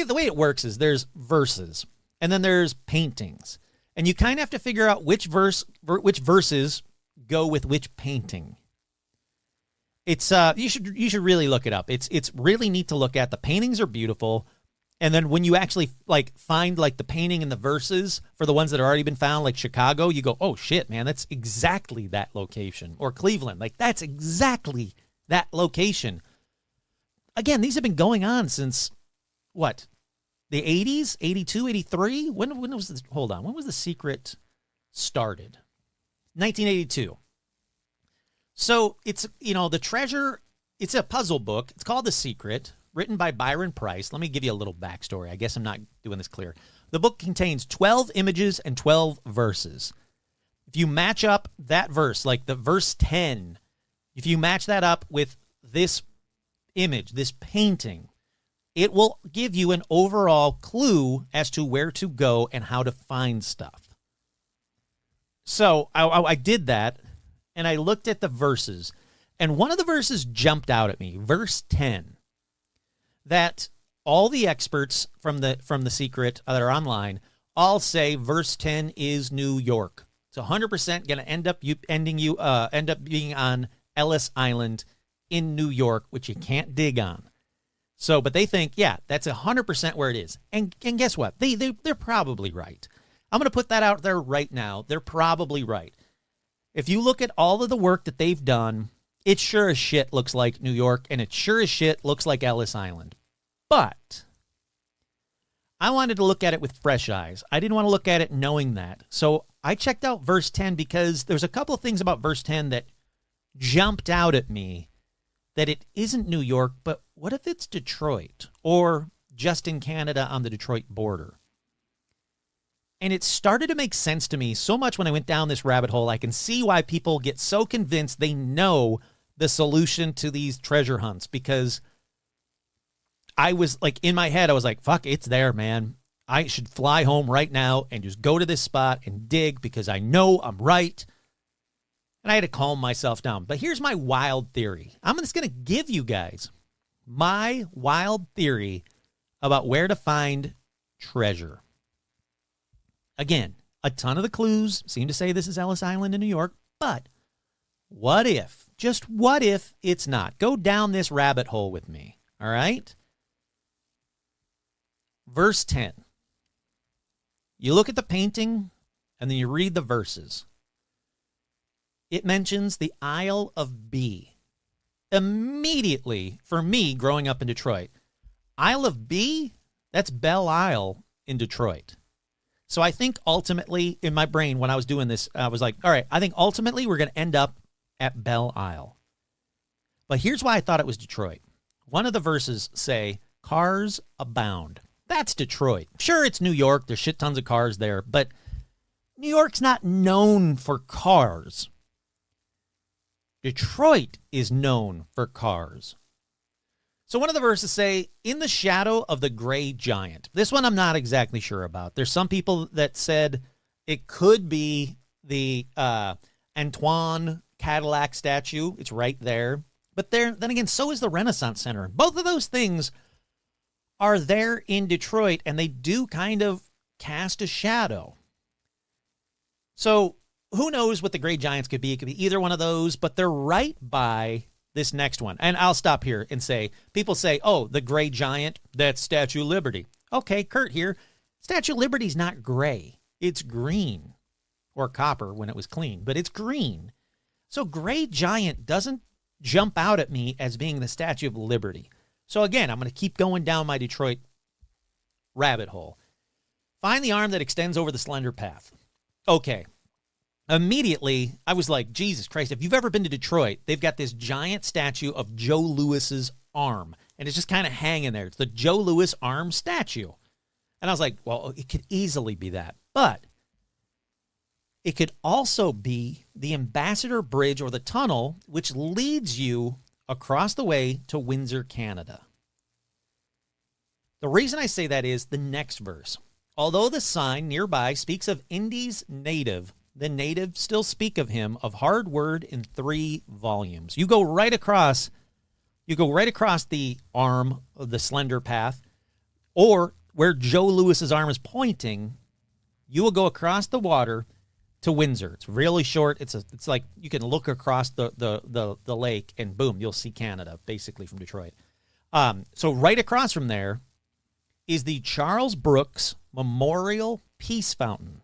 way it works is there's verses and then there's paintings. And you kind of have to figure out which verses go with which painting. It's you should really look it up. It's really neat to look at. The paintings are beautiful. And then when you actually find the painting and the verses for the ones that have already been found, like Chicago, you go, oh shit, man, that's exactly that location. Or Cleveland, that's exactly that location. Again, these have been going on since what? The 80s, 82, 83? When was this? Hold on. When was The Secret started? 1982. So it's, the treasure, it's a puzzle book. It's called The Secret, written by Byron Price. Let me give you a little backstory. I guess I'm not doing this clear. The book contains 12 images and 12 verses. If you match up that verse, like the verse 10, if you match that up with this image, this painting, it will give you an overall clue as to where to go and how to find stuff. So I did that, and I looked at the verses, and one of the verses jumped out at me, verse 10. That all the experts from the Secret that are online all say verse 10 is New York. It's 100% going to end up being on Ellis Island in New York, which you can't dig on. So, but they think, yeah, that's 100% where it is. And guess what? They're probably right. I'm going to put that out there right now. They're probably right. If you look at all of the work that they've done, it sure as shit looks like New York, and it sure as shit looks like Ellis Island. But I wanted to look at it with fresh eyes. I didn't want to look at it knowing that. So I checked out verse 10 because there's a couple of things about verse 10 that jumped out at me, that it isn't New York, but what if it's Detroit or just in Canada on the Detroit border? And it started to make sense to me so much when I went down this rabbit hole. I can see why people get so convinced they know the solution to these treasure hunts, because I was in my head, I was like, fuck, it's there, man. I should fly home right now and just go to this spot and dig because I know I'm right. And I had to calm myself down. But here's my wild theory. I'm just going to give you guys my wild theory about where to find treasure. Again, a ton of the clues seem to say this is Ellis Island in New York, but what if, just what if it's not? Go down this rabbit hole with me, all right? Verse 10. You look at the painting, and then you read the verses. It mentions the Isle of B. Immediately, for me, growing up in Detroit, Isle of B, that's Belle Isle in Detroit. So I think ultimately, in my brain, when I was doing this, I was like, all right, I think ultimately we're going to end up at Belle Isle. But here's why I thought it was Detroit. One of the verses say, cars abound. That's Detroit. Sure, it's New York. There's shit tons of cars there, but New York's not known for cars. Detroit is known for cars. So one of the verses say, in the shadow of the gray giant. This one I'm not exactly sure about. There's some people that said it could be the Antoine Cadillac statue. It's right there. But then again, so is the Renaissance Center. Both of those things are there in Detroit, and they do kind of cast a shadow. So who knows what the Gray Giants could be? It could be either one of those, but they're right by this next one. And I'll stop here and say, people say, oh, the Gray Giant, that's Statue of Liberty. Okay, Kurt here. Statue of Liberty's not gray. It's green, or copper when it was clean, but it's green. So Gray Giant doesn't jump out at me as being the Statue of Liberty. So again, I'm going to keep going down my Detroit rabbit hole. Find the arm that extends over the slender path. Okay. Immediately, I was like, Jesus Christ, if you've ever been to Detroit, they've got this giant statue of Joe Louis's arm, and it's just kind of hanging there. It's the Joe Louis arm statue. And I was like, well, it could easily be that. But it could also be the Ambassador Bridge or the tunnel, which leads you across the way to Windsor, Canada. The reason I say that is the next verse. Although the sign nearby speaks of Indy's native, the natives still speak of him of hard word in 3 volumes. You go right across the arm of the slender path, or where Joe Louis's arm is pointing, you will go across the water to Windsor. It's really short. It's like you can look across the lake and boom, you'll see Canada basically from Detroit. So right across from there is the Charles Brooks Memorial Peace Fountain.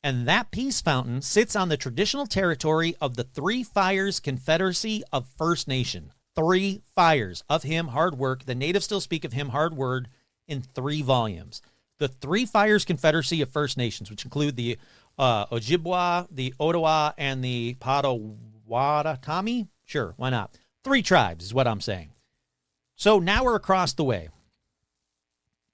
And that peace fountain sits on the traditional territory of the Three Fires Confederacy of First Nation. 3 fires of him, hard work. The natives still speak of him, hard word, in 3 volumes. The Three Fires Confederacy of First Nations, which include the Ojibwa, the Ottawa, and the Potawatomi. Sure, why not? 3 tribes is what I'm saying. So now we're across the way.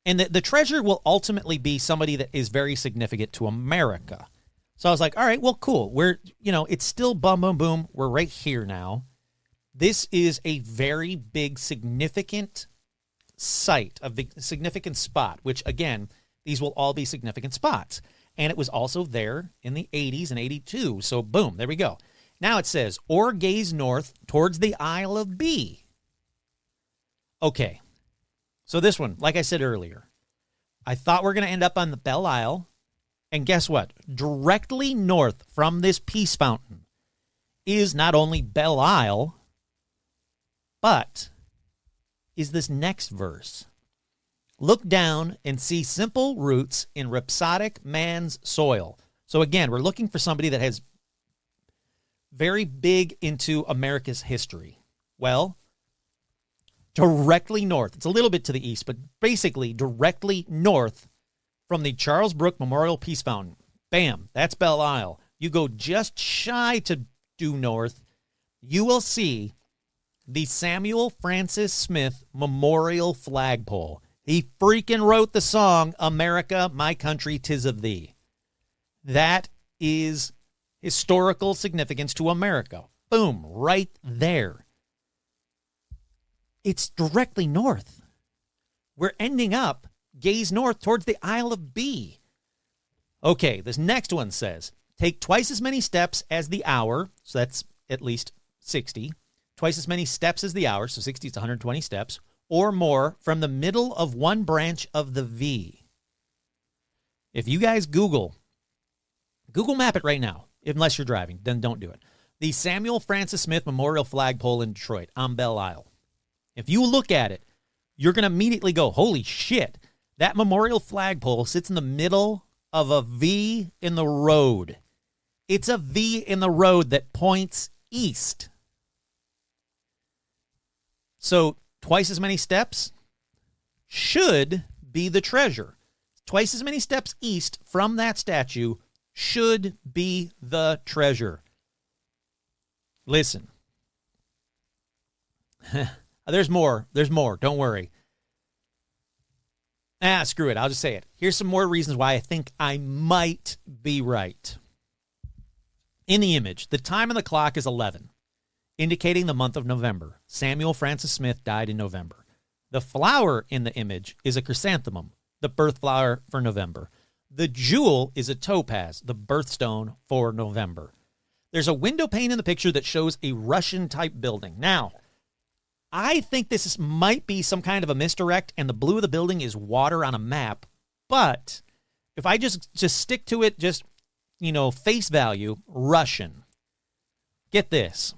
And the treasure will ultimately be somebody that is very significant to America. So I was like, all right, well, cool. It's still boom, boom, boom. We're right here now. This is a very big, significant site, a big, significant spot, which, again, these will all be significant spots. And it was also there in the 80s and 82. So, boom, there we go. Now it says, or gaze north towards the Isle of B. Okay. So this one, like I said earlier, I thought we're going to end up on the Belle Isle. And guess what? Directly north from this peace fountain is not only Belle Isle, but is this next verse. Look down and see simple roots in rhapsodic man's soil. So again, we're looking for somebody that has very big into America's history. Well, directly north, it's a little bit to the east, but basically directly north from the Charles Brooks Memorial Peace Fountain. Bam, that's Belle Isle. You go just shy to due north, you will see the Samuel Francis Smith Memorial Flagpole. He freaking wrote the song, America, My Country, 'Tis of Thee. That is historical significance to America. Boom, right there. It's directly north. We're ending up, gaze north towards the Isle of B. Okay, this next one says, take twice as many steps as the hour, so that's at least 60, twice as many steps as the hour, so 60 is 120 steps, or more from the middle of one branch of the V. If you guys Google map it right now, unless you're driving, then don't do it. The Samuel Francis Smith Memorial Flagpole in Detroit on Belle Isle. If you look at it, you're going to immediately go, holy shit, that memorial flagpole sits in the middle of a V in the road. It's a V in the road that points east. So twice as many steps should be the treasure. Twice as many steps east from that statue should be the treasure. Listen. There's more. Don't worry. Screw it. I'll just say it. Here's some more reasons why I think I might be right. In the image, the time on the clock is 11, indicating the month of November. Samuel Francis Smith died in November. The flower in the image is a chrysanthemum, the birth flower for November. The jewel is a topaz, the birthstone for November. There's a window pane in the picture that shows a Russian-type building. Now, I think this might be some kind of a misdirect, and the blue of the building is water on a map. But if I just stick to it, face value, Russian. Get this.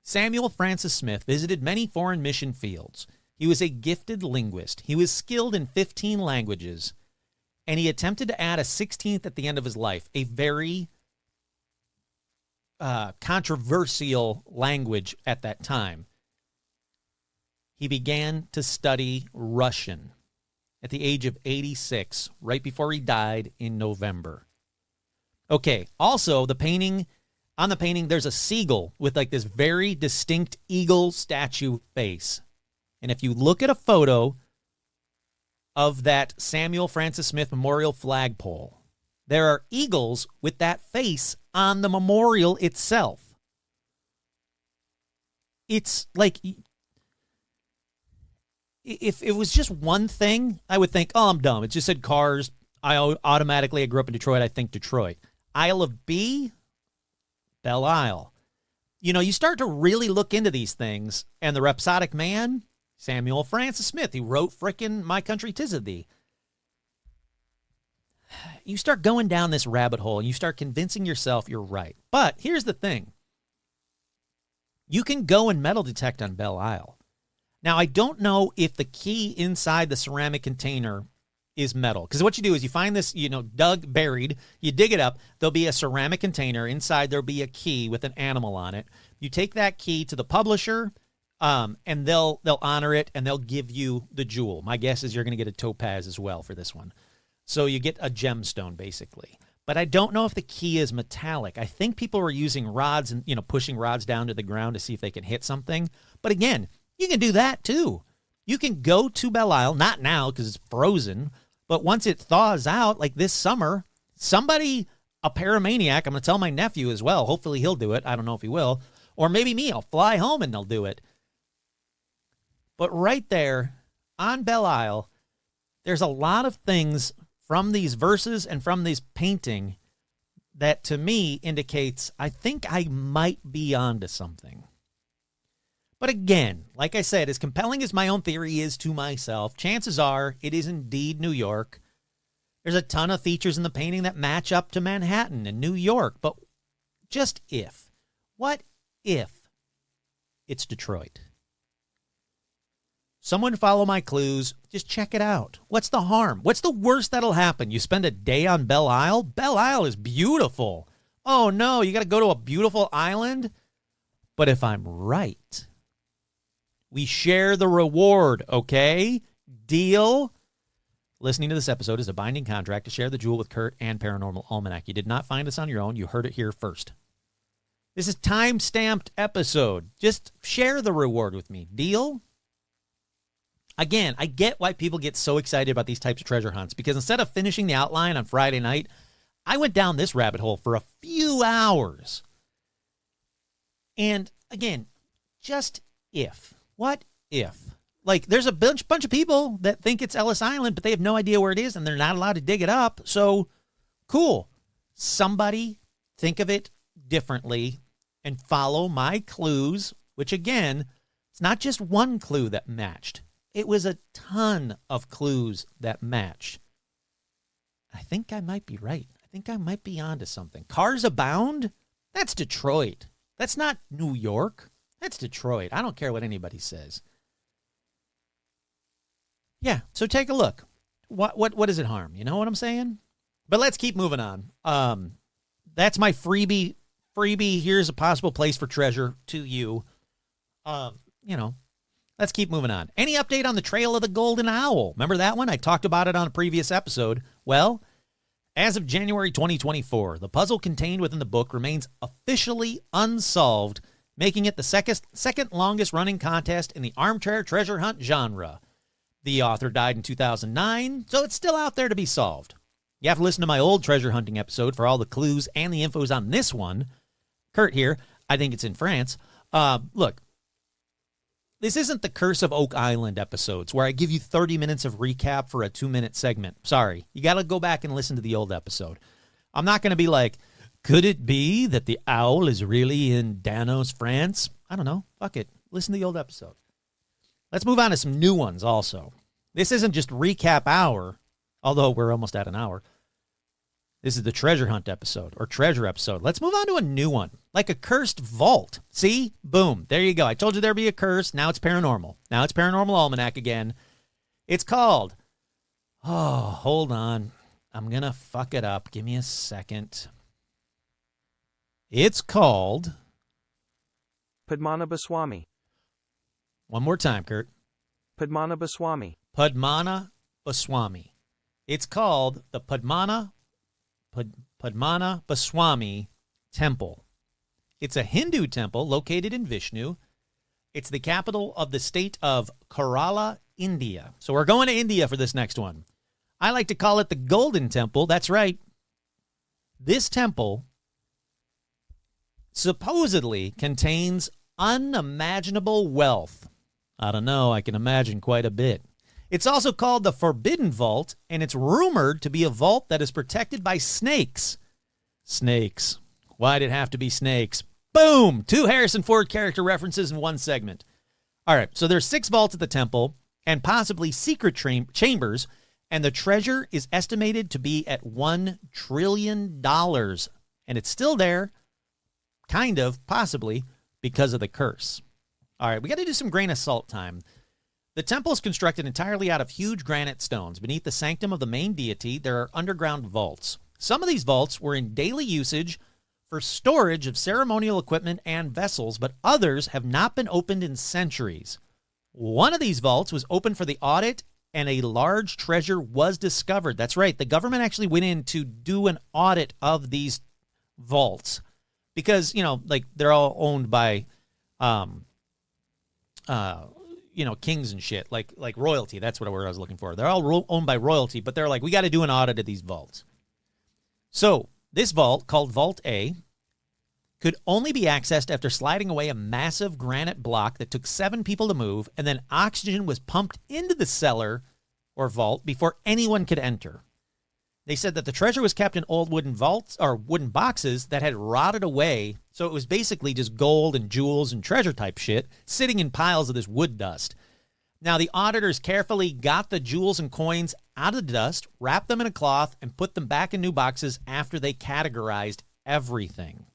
Samuel Francis Smith visited many foreign mission fields. He was a gifted linguist. He was skilled in 15 languages, and he attempted to add a 16th at the end of his life, a very controversial language at that time. He began to study Russian at the age of 86, right before he died in November. Okay, also, on the painting, there's a seagull with like this very distinct eagle statue face. And if you look at a photo of that Samuel Francis Smith Memorial Flagpole, there are eagles with that face on the memorial itself. It's like, if it was just one thing, I would think, oh, I'm dumb. It just said cars. I grew up in Detroit. I think Detroit. Isle of B, Belle Isle. You start to really look into these things, and the rhapsodic man, Samuel Francis Smith, he wrote frickin' My Country, 'Tis of Thee. you start going down this rabbit hole and you start convincing yourself you're right. But here's the thing. You can go and metal detect on Belle Isle. Now, I don't know if the key inside the ceramic container is metal. Because what you do is you find this, dug, buried. You dig it up. There'll be a ceramic container. Inside, there'll be a key with an animal on it. You take that key to the publisher, and they'll honor it, and they'll give you the jewel. My guess is you're going to get a topaz as well for this one. So you get a gemstone, basically. But I don't know if the key is metallic. I think people were using rods and, pushing rods down to the ground to see if they can hit something. But again, you can do that too. You can go to Belle Isle, not now because it's frozen, but once it thaws out, like this summer, somebody, a paramaniac, I'm going to tell my nephew as well. Hopefully he'll do it. I don't know if he will. Or maybe me. I'll fly home and they'll do it. But right there on Belle Isle, there's a lot of things from these verses and from this painting that to me indicates I think I might be onto something. But again, like I said, as compelling as my own theory is to myself, chances are it is indeed New York. There's a ton of features in the painting that match up to Manhattan and New York. But just if, what if it's Detroit? Someone follow my clues. Just check it out. What's the harm? What's the worst that'll happen? You spend a day on Belle Isle? Belle Isle is beautiful. Oh, no, you got to go to a beautiful island? But if I'm right, we share the reward, okay? Deal? Listening to this episode is a binding contract to share the jewel with Kurt and Paranormal Almanac. You did not find us on your own. You heard it here first. This is time-stamped episode. Just share the reward with me. Deal? Again, I get why people get so excited about these types of treasure hunts, because instead of finishing the outline on Friday night, I went down this rabbit hole for a few hours. And again, just if. What if? Like, there's a bunch of people that think it's Ellis Island, but they have no idea where it is, and they're not allowed to dig it up. So, cool. Somebody think of it differently and follow my clues, which, again, it's not just one clue that matched. It was a ton of clues that match. I think I might be right. I think I might be onto something. Cars abound? That's Detroit. That's not New York. That's Detroit. I don't care what anybody says. Yeah, so take a look. What does it harm? You know what I'm saying? But let's keep moving on. That's my freebie. Here's a possible place for treasure to you. Let's keep moving on. Any update on the Trail of the Golden Owl? Remember that one? I talked about it on a previous episode. Well, as of January 2024, the puzzle contained within the book remains officially unsolved, making it the second longest running contest in the armchair treasure hunt genre. The author died in 2009, so it's still out there to be solved. You have to listen to my old treasure hunting episode for all the clues and the infos on this one. Kurt here. I think it's in France. Look. This isn't the Curse of Oak Island episodes where I give you 30 minutes of recap for a 2-minute segment. Sorry, you got to go back and listen to the old episode. I'm not going to be like, could it be that the owl is really in Danos, France? I don't know. Fuck it. Listen to the old episode. Let's move on to some new ones also. This isn't just recap hour, although we're almost at an hour. This is the treasure hunt episode or treasure episode. Let's move on to a new one, like a cursed vault. See? Boom. There you go. I told you there'd be a curse. Now it's paranormal. Now it's Paranormal Almanac again. It's called, hold on. I'm going to fuck it up. Give me a second. It's called Padmanabhaswamy. One more time, Kurt. Padmanabhaswamy. Padmanabhaswamy. It's called the Padmanabhaswamy Temple. It's a Hindu temple located in Vishnu. It's the capital of the state of Kerala, India. So we're going to India for this next one. I like to call it the Golden Temple. That's right. This temple supposedly contains unimaginable wealth. I don't know. I can imagine quite a bit. It's also called the Forbidden Vault, and it's rumored to be a vault that is protected by snakes. Snakes. Why'd it have to be snakes? Boom! 2 Harrison Ford character references in one segment. All right, so there's 6 vaults at the temple and possibly secret chambers, And the treasure is estimated to be at $1 trillion. And it's still there, kind of, possibly, because of the curse. All right, we got to do some grain of salt time. The temple is constructed entirely out of huge granite stones. Beneath the sanctum of the main deity, there are underground vaults. Some of these vaults were in daily usage for storage of ceremonial equipment and vessels, but others have not been opened in centuries. One of these vaults was opened for the audit, and a large treasure was discovered. That's right. The government actually went in to do an audit of these vaults because, like they're all owned by, kings and shit, like royalty. That's what word I was looking for. They're all owned by royalty, but they're like, we got to do an audit of these vaults. So this vault, called Vault A, could only be accessed after sliding away a massive granite block that took 7 people to move, and then oxygen was pumped into the cellar or vault before anyone could enter. They said that the treasure was kept in old wooden vaults or wooden boxes that had rotted away, so it was basically just gold and jewels and treasure type shit sitting in piles of this wood dust. Now, the auditors carefully got the jewels and coins out of the dust, wrapped them in a cloth, and put them back in new boxes after they categorized everything.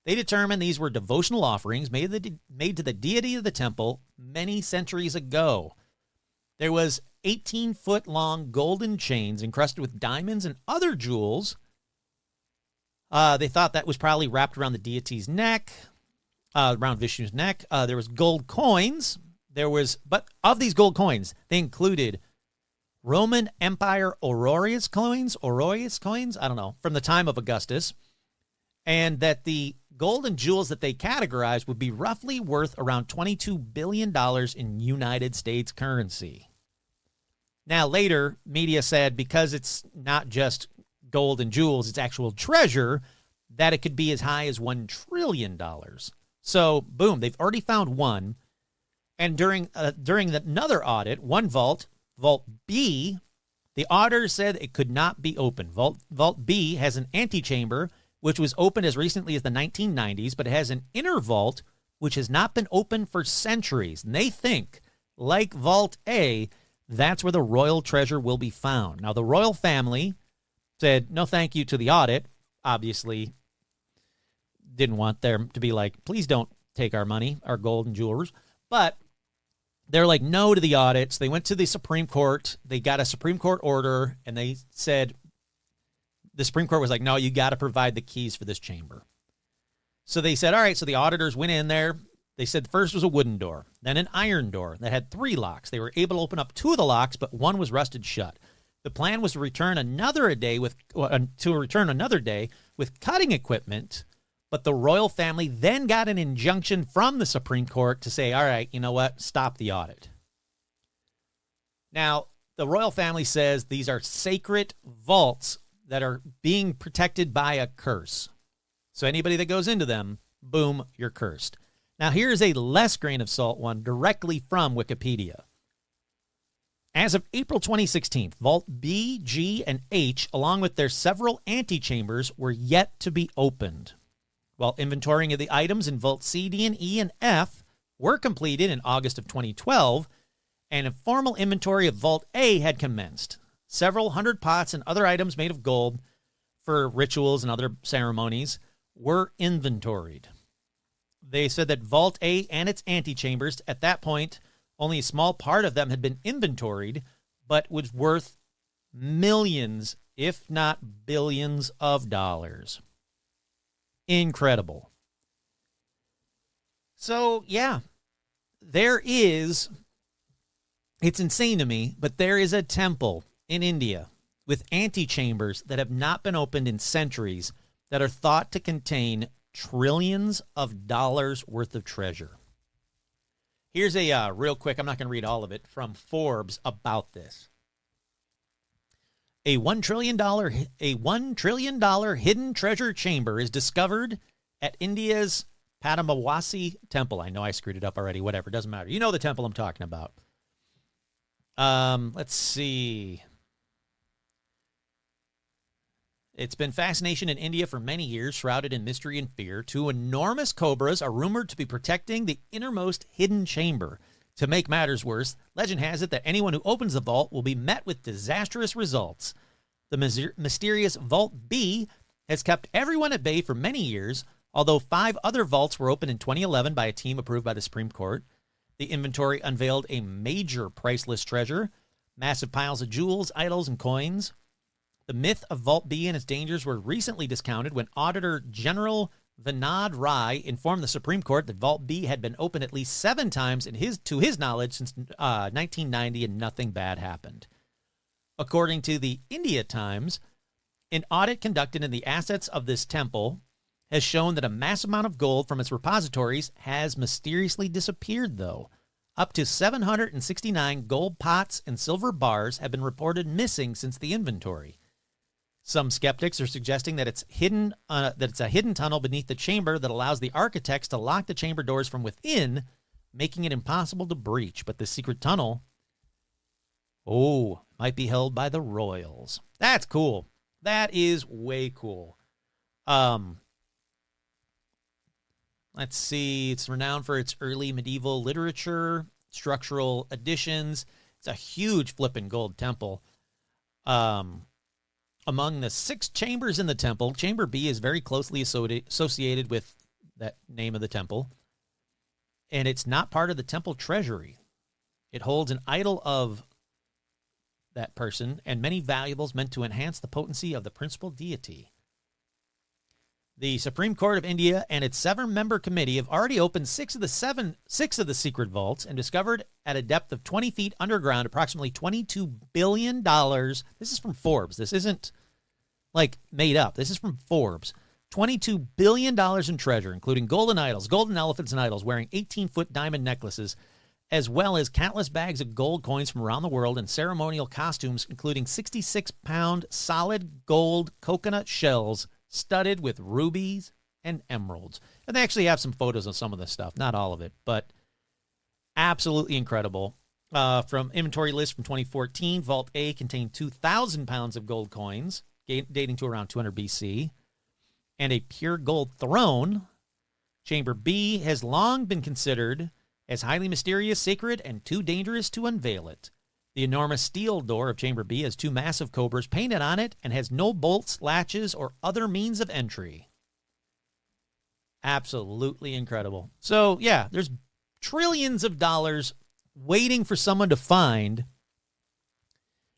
They determined these were devotional offerings made to the deity of the temple many centuries ago. There was 18-foot-long golden chains encrusted with diamonds and other jewels. They thought that was probably wrapped around the deity's neck, around Vishnu's neck. There was gold coins. But of these gold coins, they included Roman Empire Aureus coins, I don't know, from the time of Augustus, and that the gold and jewels that they categorized would be roughly worth around $22 billion in United States currency. Now, later, media said because it's not just gold and jewels, it's actual treasure, that it could be as high as $1 trillion. So, boom, they've already found one. And during another audit, one vault, Vault B, the auditor said it could not be opened. Vault B has an antechamber, which was opened as recently as the 1990s, but it has an inner vault, which has not been opened for centuries. And they think, like Vault A, that's where the royal treasure will be found. Now, the royal family said no thank you to the audit. Obviously, didn't want them to be like, please don't take our money, our gold and jewelry. But they're like, no to the audits. They went to the Supreme Court. They got a Supreme Court order, and they said, the Supreme Court was like, no, you got to provide the keys for this chamber. So they said, all right. So the auditors went in there. They said the first was a wooden door, then an iron door that had 3 locks. They were able to open up 2 of the locks, but one was rusted shut. The plan was to return another day with cutting equipment, but the royal family then got an injunction from the Supreme Court to say, all right, you know what? Stop the audit. Now, the royal family says these are sacred vaults that are being protected by a curse. So anybody that goes into them, boom, you're cursed. Now, here's a less grain of salt one directly from Wikipedia. As of April 2016, Vault B, G, and H, along with their several antechambers, were yet to be opened. While inventorying of the items in Vault C, D, and E, and F were completed in August of 2012, and a formal inventory of Vault A had commenced. Several hundred pots and other items made of gold for rituals and other ceremonies were inventoried. They said that Vault A and its antechambers, at that point, only a small part of them had been inventoried, but was worth millions, if not billions of dollars. Incredible. So, yeah, it's insane to me, but there is a temple in India with antechambers that have not been opened in centuries that are thought to contain trillions of dollars worth of treasure. Here's a real quick, I'm not going to read all of it, from Forbes about this. A $1 trillion hidden treasure chamber is discovered at India's Padmavati temple. I know I screwed it up already. Whatever, doesn't matter. You know the temple I'm talking about. Let's see. It's been fascination in India for many years, shrouded in mystery and fear. 2 enormous cobras are rumored to be protecting the innermost hidden chamber. To make matters worse, legend has it that anyone who opens the vault will be met with disastrous results. The mysterious Vault B has kept everyone at bay for many years, although 5 other vaults were opened in 2011 by a team approved by the Supreme Court. The inventory unveiled a major priceless treasure, massive piles of jewels, idols, and coins. The myth of Vault B and its dangers were recently discounted when Auditor General Vinod Rai informed the Supreme Court that Vault B had been opened at least 7 times to his knowledge since 1990 and nothing bad happened. According to the India Times, an audit conducted in the assets of this temple has shown that a massive amount of gold from its repositories has mysteriously disappeared, though. Up to 769 gold pots and silver bars have been reported missing since the inventory. Some skeptics are suggesting that it's a hidden tunnel beneath the chamber that allows the architects to lock the chamber doors from within, making it impossible to breach. But the secret tunnel, might be held by the royals. That's cool. That is way cool. Let's see. It's renowned for its early medieval literature, structural additions. It's a huge flippin' gold temple. Among the 6 chambers in the temple, Chamber B is very closely associated with that name of the temple, and it's not part of the temple treasury. It holds an idol of that person and many valuables meant to enhance the potency of the principal deity. The Supreme Court of India and its 7-member committee have already opened 6 of the secret vaults and discovered at a depth of 20 feet underground approximately $22 billion. This is from Forbes. This isn't like made up. This is from Forbes. $22 billion in treasure, including golden idols, golden elephants and idols wearing 18-foot diamond necklaces, as well as countless bags of gold coins from around the world and ceremonial costumes, including 66-pound solid gold coconut shells studded with rubies and emeralds. And they actually have some photos of some of this stuff, not all of it, but absolutely incredible. From inventory list from 2014, Vault A contained 2,000 pounds of gold coins, dating to around 200 BC, and a pure gold throne. Chamber B has long been considered as highly mysterious, sacred, and too dangerous to unveil it. The enormous steel door of Chamber B has 2 massive cobras painted on it and has no bolts, latches, or other means of entry. Absolutely incredible. So, yeah, there's trillions of dollars waiting for someone to find.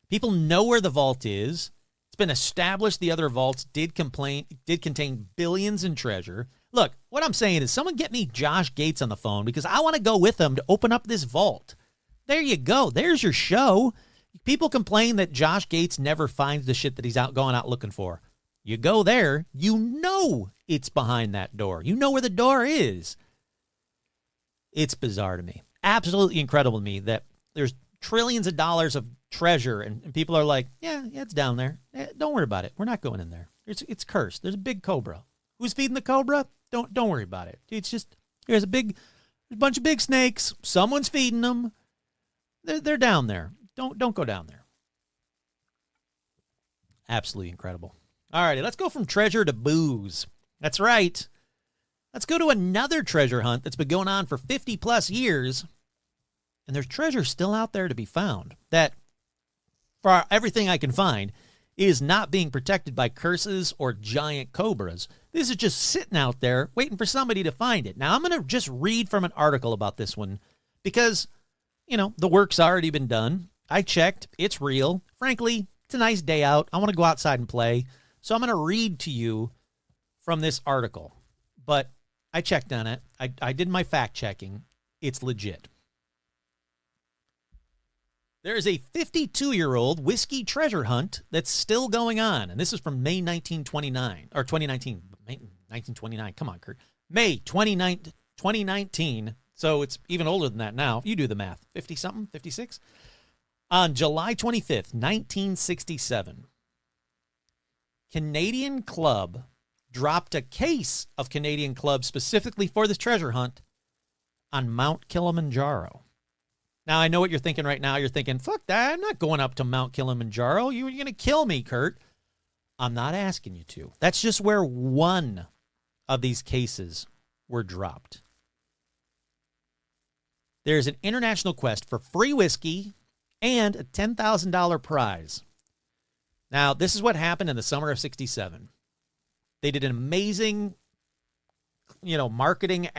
People know where the vault is. It's been established the other vaults did contain billions in treasure. Look, what I'm saying is someone get me Josh Gates on the phone because I want to go with him to open up this vault. There you go. There's your show. People complain that Josh Gates never finds the shit that he's going out looking for. You go there, you know it's behind that door. You know where the door is. It's bizarre to me. Absolutely incredible to me that there's trillions of dollars of treasure and people are like, yeah, it's down there. Don't worry about it. We're not going in there. It's cursed. There's a big cobra. Who's feeding the cobra? Don't worry about it. It's just there's a bunch of big snakes. Someone's feeding them. They're down there. Don't go down there. Absolutely incredible. All righty, let's go from treasure to booze. That's right. Let's go to another treasure hunt that's been going on for 50 plus years. And there's treasure still out there to be found that, for everything I can find, is not being protected by curses or giant cobras. This is just sitting out there waiting for somebody to find it. Now, I'm going to just read from an article about this one because, the work's already been done. I checked. It's real. Frankly, it's a nice day out. I want to go outside and play. So I'm going to read to you from this article. But I checked on it. I did my fact checking. It's legit. There is a 52-year-old whiskey treasure hunt that's still going on. And this is from May 1929, or 2019. May 1929. Come on, Kurt. May 2019. So it's even older than that now. You do the math. 50-something? 56? On July 25th, 1967, Canadian Club dropped a case of Canadian Club specifically for this treasure hunt on Mount Kilimanjaro. Now, I know what you're thinking right now. You're thinking, fuck that. I'm not going up to Mount Kilimanjaro. You're going to kill me, Kurt. I'm not asking you to. That's just where one of these cases were dropped. there's an international quest for free whiskey and a $10,000 prize. Now, this is what happened in the summer of 67. They did an amazing, marketing,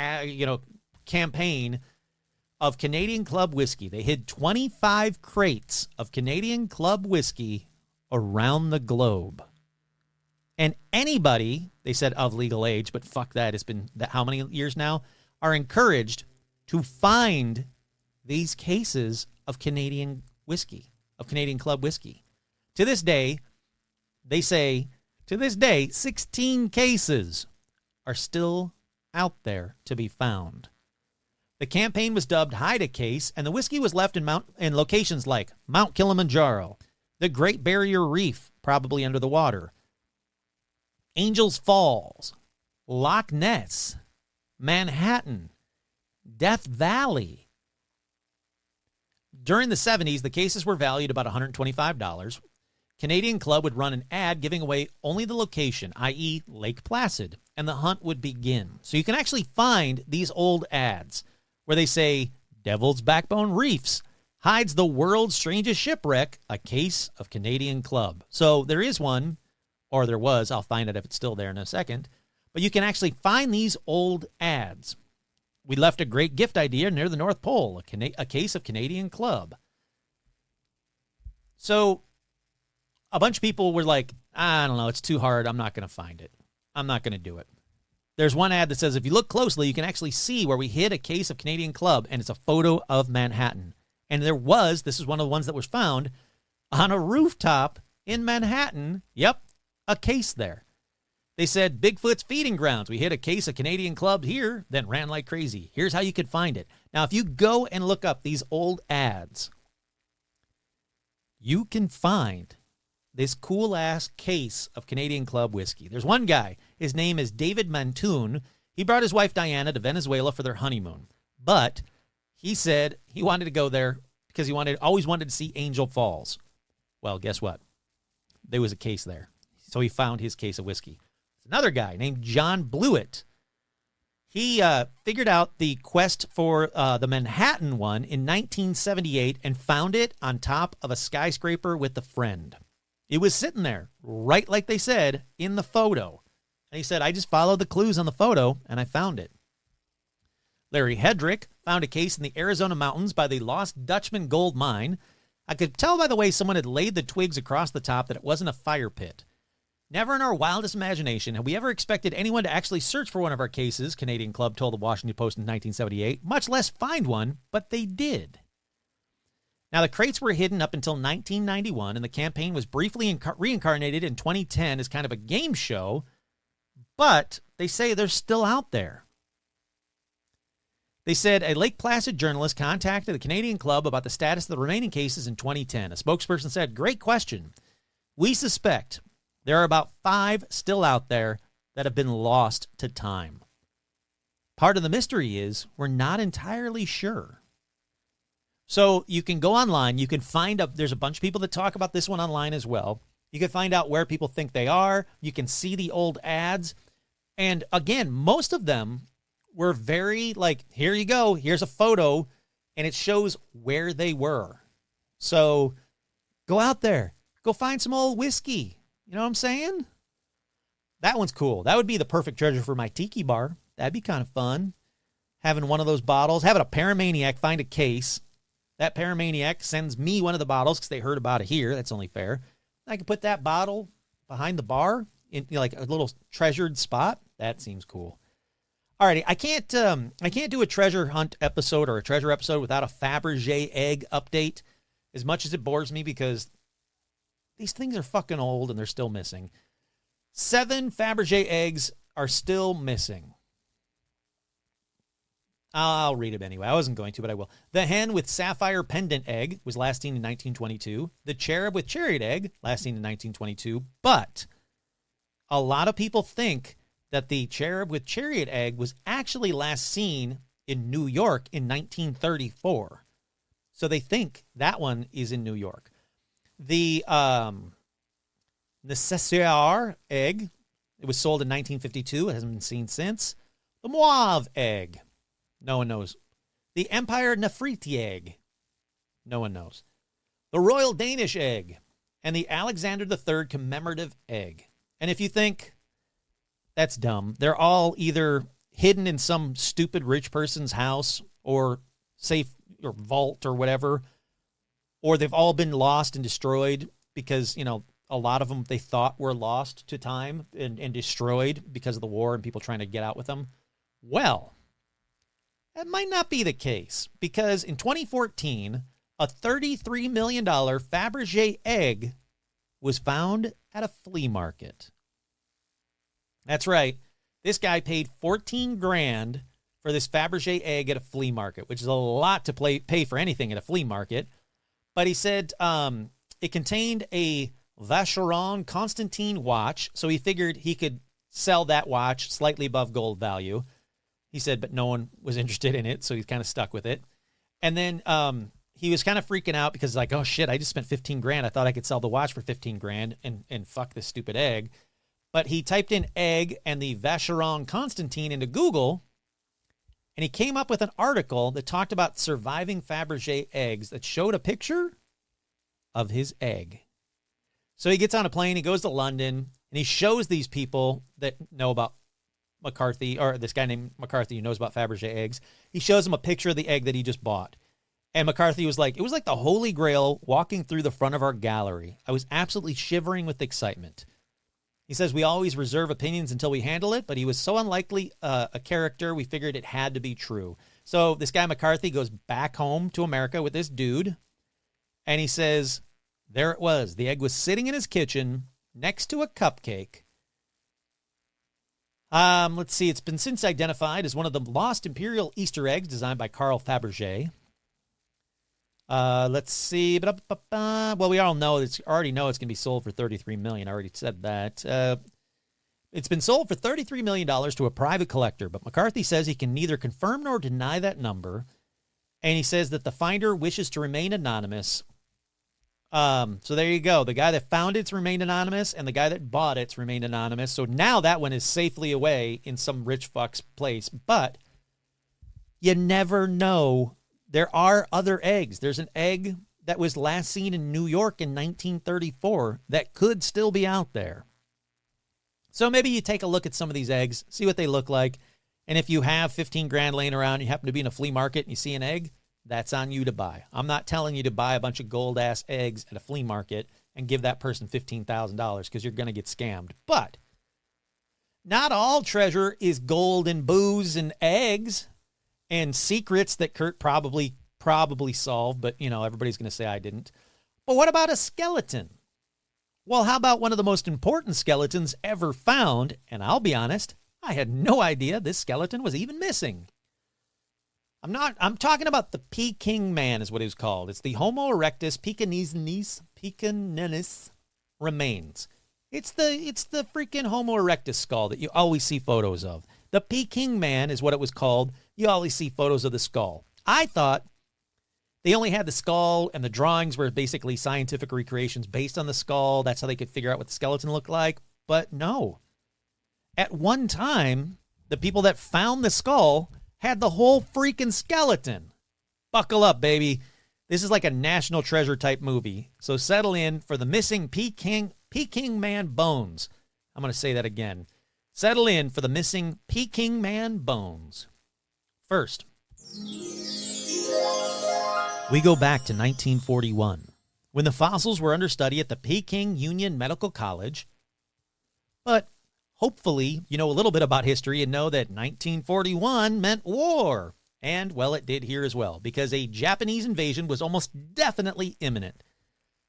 campaign of Canadian Club whiskey. They hid 25 crates of Canadian Club whiskey around the globe. And anybody, they said of legal age, but fuck that, it's been how many years now, are encouraged to find these cases of Canadian whiskey, of Canadian Club whiskey. To this day, they say, 16 cases are still out there to be found. The campaign was dubbed Hide a Case, and the whiskey was left in locations like Mount Kilimanjaro, the Great Barrier Reef, probably under the water, Angels Falls, Loch Ness, Manhattan, Death Valley. During the 70s, the cases were valued about $125. Canadian Club would run an ad giving away only the location, i.e. Lake Placid, and the hunt would begin. So you can actually find these old ads where they say, Devil's Backbone Reefs hides the world's strangest shipwreck, a case of Canadian Club. So there is one, or there was, I'll find out if it's still there in a second, but you can actually find these old ads. We left a great gift idea near the North Pole, a case of Canadian Club. So a bunch of people were like, I don't know, it's too hard. I'm not going to find it. I'm not going to do it. There's one ad that says, if you look closely, you can actually see where we hid a case of Canadian Club, and it's a photo of Manhattan. And this is one of the ones that was found, on a rooftop in Manhattan. Yep, a case there. They said, Bigfoot's feeding grounds. We hid a case of Canadian Club here, then ran like crazy. Here's how you could find it. Now, if you go and look up these old ads, you can find this cool-ass case of Canadian Club whiskey. There's one guy. His name is David Mantoon. He brought his wife Diana to Venezuela for their honeymoon. But he said he wanted to go there because he always wanted to see Angel Falls. Well, guess what? There was a case there. So he found his case of whiskey. Another guy named John Blewett. He figured out the quest for the Manhattan one in 1978 and found it on top of a skyscraper with a friend. It was sitting there, right like they said, in the photo. And he said, I just followed the clues on the photo, and I found it. Larry Hedrick found a case in the Arizona mountains by the Lost Dutchman gold mine. I could tell by the way someone had laid the twigs across the top that it wasn't a fire pit. Never in our wildest imagination have we ever expected anyone to actually search for one of our cases, Canadian Club told the Washington Post in 1978, much less find one, but they did. Now, the crates were hidden up until 1991, and the campaign was briefly reincarnated in 2010 as kind of a game show, but they say they're still out there. They said a Lake Placid journalist contacted the Canadian Club about the status of the remaining cases in 2010. A spokesperson said, great question. We suspect there are about 5 still out there that have been lost to time. Part of the mystery is we're not entirely sure. So you can go online. You can find out. There's a bunch of people that talk about this one online as well. You can find out where people think they are. You can see the old ads. And again, most of them were very like, here you go. Here's a photo. And it shows where they were. So go out there. Go find some old whiskey. You know what I'm saying? That one's cool. That would be the perfect treasure for my tiki bar. That'd be kind of fun. Having one of those bottles. Having a paramaniac find a case. That paramaniac sends me one of the bottles because they heard about it here. That's only fair. I can put that bottle behind the bar in like a little treasured spot. That seems cool. Alrighty, I can't do a treasure hunt episode or a treasure episode without a Fabergé egg update. As much as it bores me because these things are fucking old and they're still missing. 7 Fabergé eggs are still missing. I'll read it anyway. I wasn't going to, but I will. The hen with sapphire pendant egg was last seen in 1922. The cherub with chariot egg, last seen in 1922. But a lot of people think that the cherub with chariot egg was actually last seen in New York in 1934. So they think that one is in New York. The Necessaire egg, it was sold in 1952. It hasn't been seen since. The Mauve egg. No one knows. the Empire Nefertiti egg. No one knows. The Royal Danish egg. And the Alexander III commemorative egg. And if you think that's dumb, they're all either hidden in some stupid rich person's house or safe or vault or whatever, or they've all been lost and destroyed because, you know, a lot of them they thought were lost to time and destroyed because of the war and people trying to get out with them. Well, that might not be the case because in 2014, a $33 million Fabergé egg was found at a flea market. That's right. This guy paid $14,000 for this Fabergé egg at a flea market, which is a lot to pay for anything at a flea market. But he said it contained a Vacheron Constantin watch, so he figured he could sell that watch slightly above gold value. He said, but no one was interested in it, so he's kind of stuck with it. And then he was kind of freaking out because like, oh shit, I just spent $15,000. I thought I could sell the watch for $15,000 and fuck this stupid egg. But he typed in egg and the Vacheron Constantin into Google, and he came up with an article that talked about surviving Fabergé eggs that showed a picture of his egg. So he gets on a plane, he goes to London, and he shows these people that know about McCarthy, or this guy named McCarthy who knows about Fabergé eggs. He shows them a picture of the egg that he just bought. And McCarthy was like, it was like the Holy Grail walking through the front of our gallery. I was absolutely shivering with excitement. He says, we always reserve opinions until we handle it, but he was so unlikely a character, we figured it had to be true. So this guy McCarthy goes back home to America with this dude, and he says, there it was. The egg was sitting in his kitchen next to a cupcake. Let's see. It's been since identified as one of the lost imperial Easter eggs designed by Carl Fabergé. Let's see. Well, we all know already know it's going to be sold for $33 million. I already said that. It's been sold for $33 million to a private collector, but McCarthy says he can neither confirm nor deny that number, and he says that the finder wishes to remain anonymous. So there you go. The guy that found it's remained anonymous, and the guy that bought it's remained anonymous. So now that one is safely away in some rich fuck's place. But you never know. There are other eggs. There's an egg that was last seen in New York in 1934 that could still be out there. So maybe you take a look at some of these eggs, see what they look like. And if you have $15,000 laying around, you happen to be in a flea market and you see an egg, that's on you to buy. I'm not telling you to buy a bunch of gold-ass eggs at a flea market and give that person $15,000 because you're going to get scammed. But not all treasure is gold and booze and eggs and secrets that Kurt probably solved, but, you know, everybody's going to say I didn't. But what about a skeleton? Well, how about one of the most important skeletons ever found? And I'll be honest, I had no idea this skeleton was even missing. I'm talking about the Peking man is what it was called. It's the Homo erectus pekinensis remains. It's the freaking Homo erectus skull that you always see photos of. The Peking man is what it was called. You always see photos of the skull. I thought they only had the skull and the drawings were basically scientific recreations based on the skull. That's how they could figure out what the skeleton looked like. But no. At one time, the people that found the skull had the whole freaking skeleton. Buckle up, baby. This is like a National Treasure type movie. So settle in for the missing Peking man bones. I'm going to say that again. Settle in for the missing Peking man bones. First, we go back to 1941, when the fossils were under study at the Peking Union Medical College. But hopefully you know a little bit about history and know that 1941 meant war. And, well, it did here as well, because a Japanese invasion was almost definitely imminent.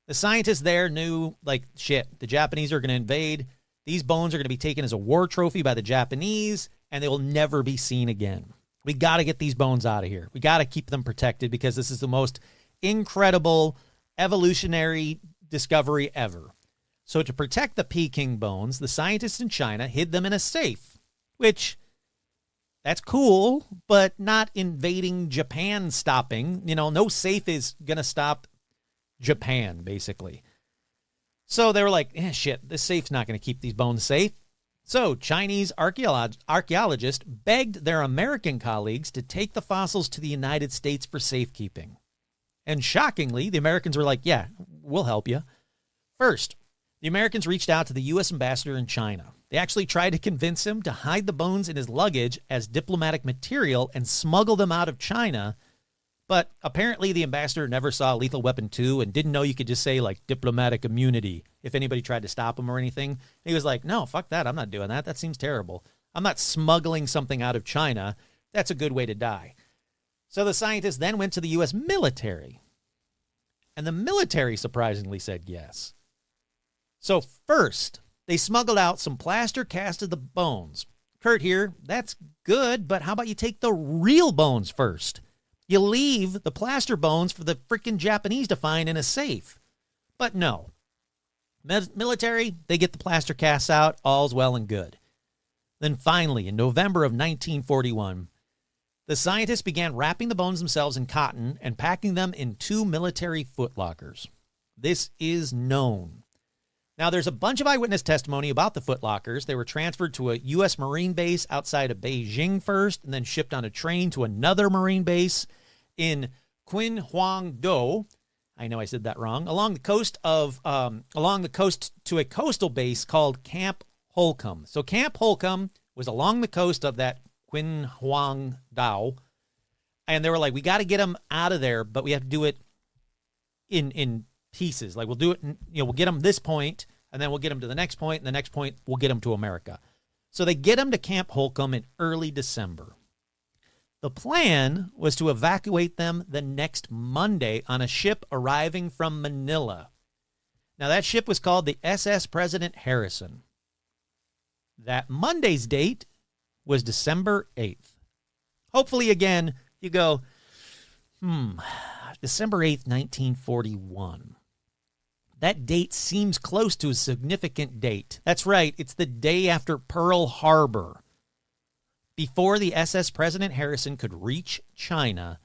The scientists there knew, like, shit, the Japanese are going to invade. These bones are going to be taken as a war trophy by the Japanese, and they will never be seen again. We got to get these bones out of here. We got to keep them protected because this is the most incredible evolutionary discovery ever. So to protect the Peking bones, the scientists in China hid them in a safe, which, that's cool, but not invading Japan stopping. You know, no safe is going to stop Japan, basically. So they were like, shit, this safe's not going to keep these bones safe. So Chinese archaeologists begged their American colleagues to take the fossils to the United States for safekeeping. And shockingly, the Americans were like, yeah, we'll help you. First, the Americans reached out to the U.S. ambassador in China. They actually tried to convince him to hide the bones in his luggage as diplomatic material and smuggle them out of China. But apparently the ambassador never saw Lethal Weapon 2 and didn't know you could just say, like, diplomatic immunity if anybody tried to stop him or anything. He was like, no, fuck that. I'm not doing that. That seems terrible. I'm not smuggling something out of China. That's a good way to die. So the scientists then went to the U.S. military. And the military surprisingly said yes. So first, they smuggled out some plaster cast of the bones. Kurt here, that's good, but how about you take the real bones first? You leave the plaster bones for the freaking Japanese to find in a safe. But no. Military, they get the plaster casts out, all's well and good. Then finally, in November of 1941, the scientists began wrapping the bones themselves in cotton and packing them in 2 military footlockers. This is known. Now, there's a bunch of eyewitness testimony about the footlockers. They were transferred to a U.S. Marine base outside of Beijing first, and then shipped on a train to another Marine base in Qinhuangdou. I know I said that wrong. Along the coast to a coastal base called Camp Holcomb. So Camp Holcomb was along the coast of that Qinhuangdou, and they were like, we got to get them out of there, but we have to do it in pieces. Like, we'll do it, we'll get them this point, and then we'll get them to the next point, and the next point, we'll get them to America. So they get them to Camp Holcomb in early December. The plan was to evacuate them the next Monday on a ship arriving from Manila. Now, that ship was called the SS President Harrison. That Monday's date was December 8th. Hopefully, again, you go, December 8th, 1941. That date seems close to a significant date. That's right, it's the day after Pearl Harbor. Before the SS President Harrison could reach China,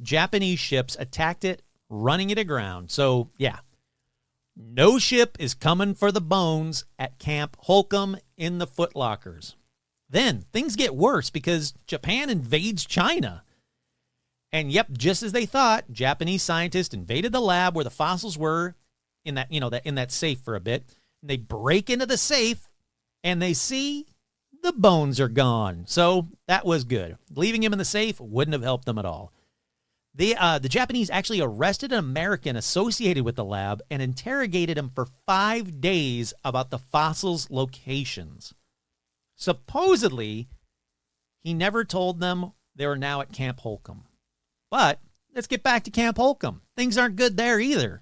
Japanese ships attacked it, running it aground. So, yeah, no ship is coming for the bones at Camp Holcomb in the footlockers. Then things get worse because Japan invades China. And yep, just as they thought, Japanese scientists invaded the lab where the fossils were in that safe for a bit. And they break into the safe and they see the bones are gone. So that was good. Leaving him in the safe wouldn't have helped them at all. The Japanese actually arrested an American associated with the lab and interrogated him for 5 days about the fossils' locations. Supposedly, he never told them they were now at Camp Holcomb. But let's get back to Camp Holcomb. Things aren't good there either.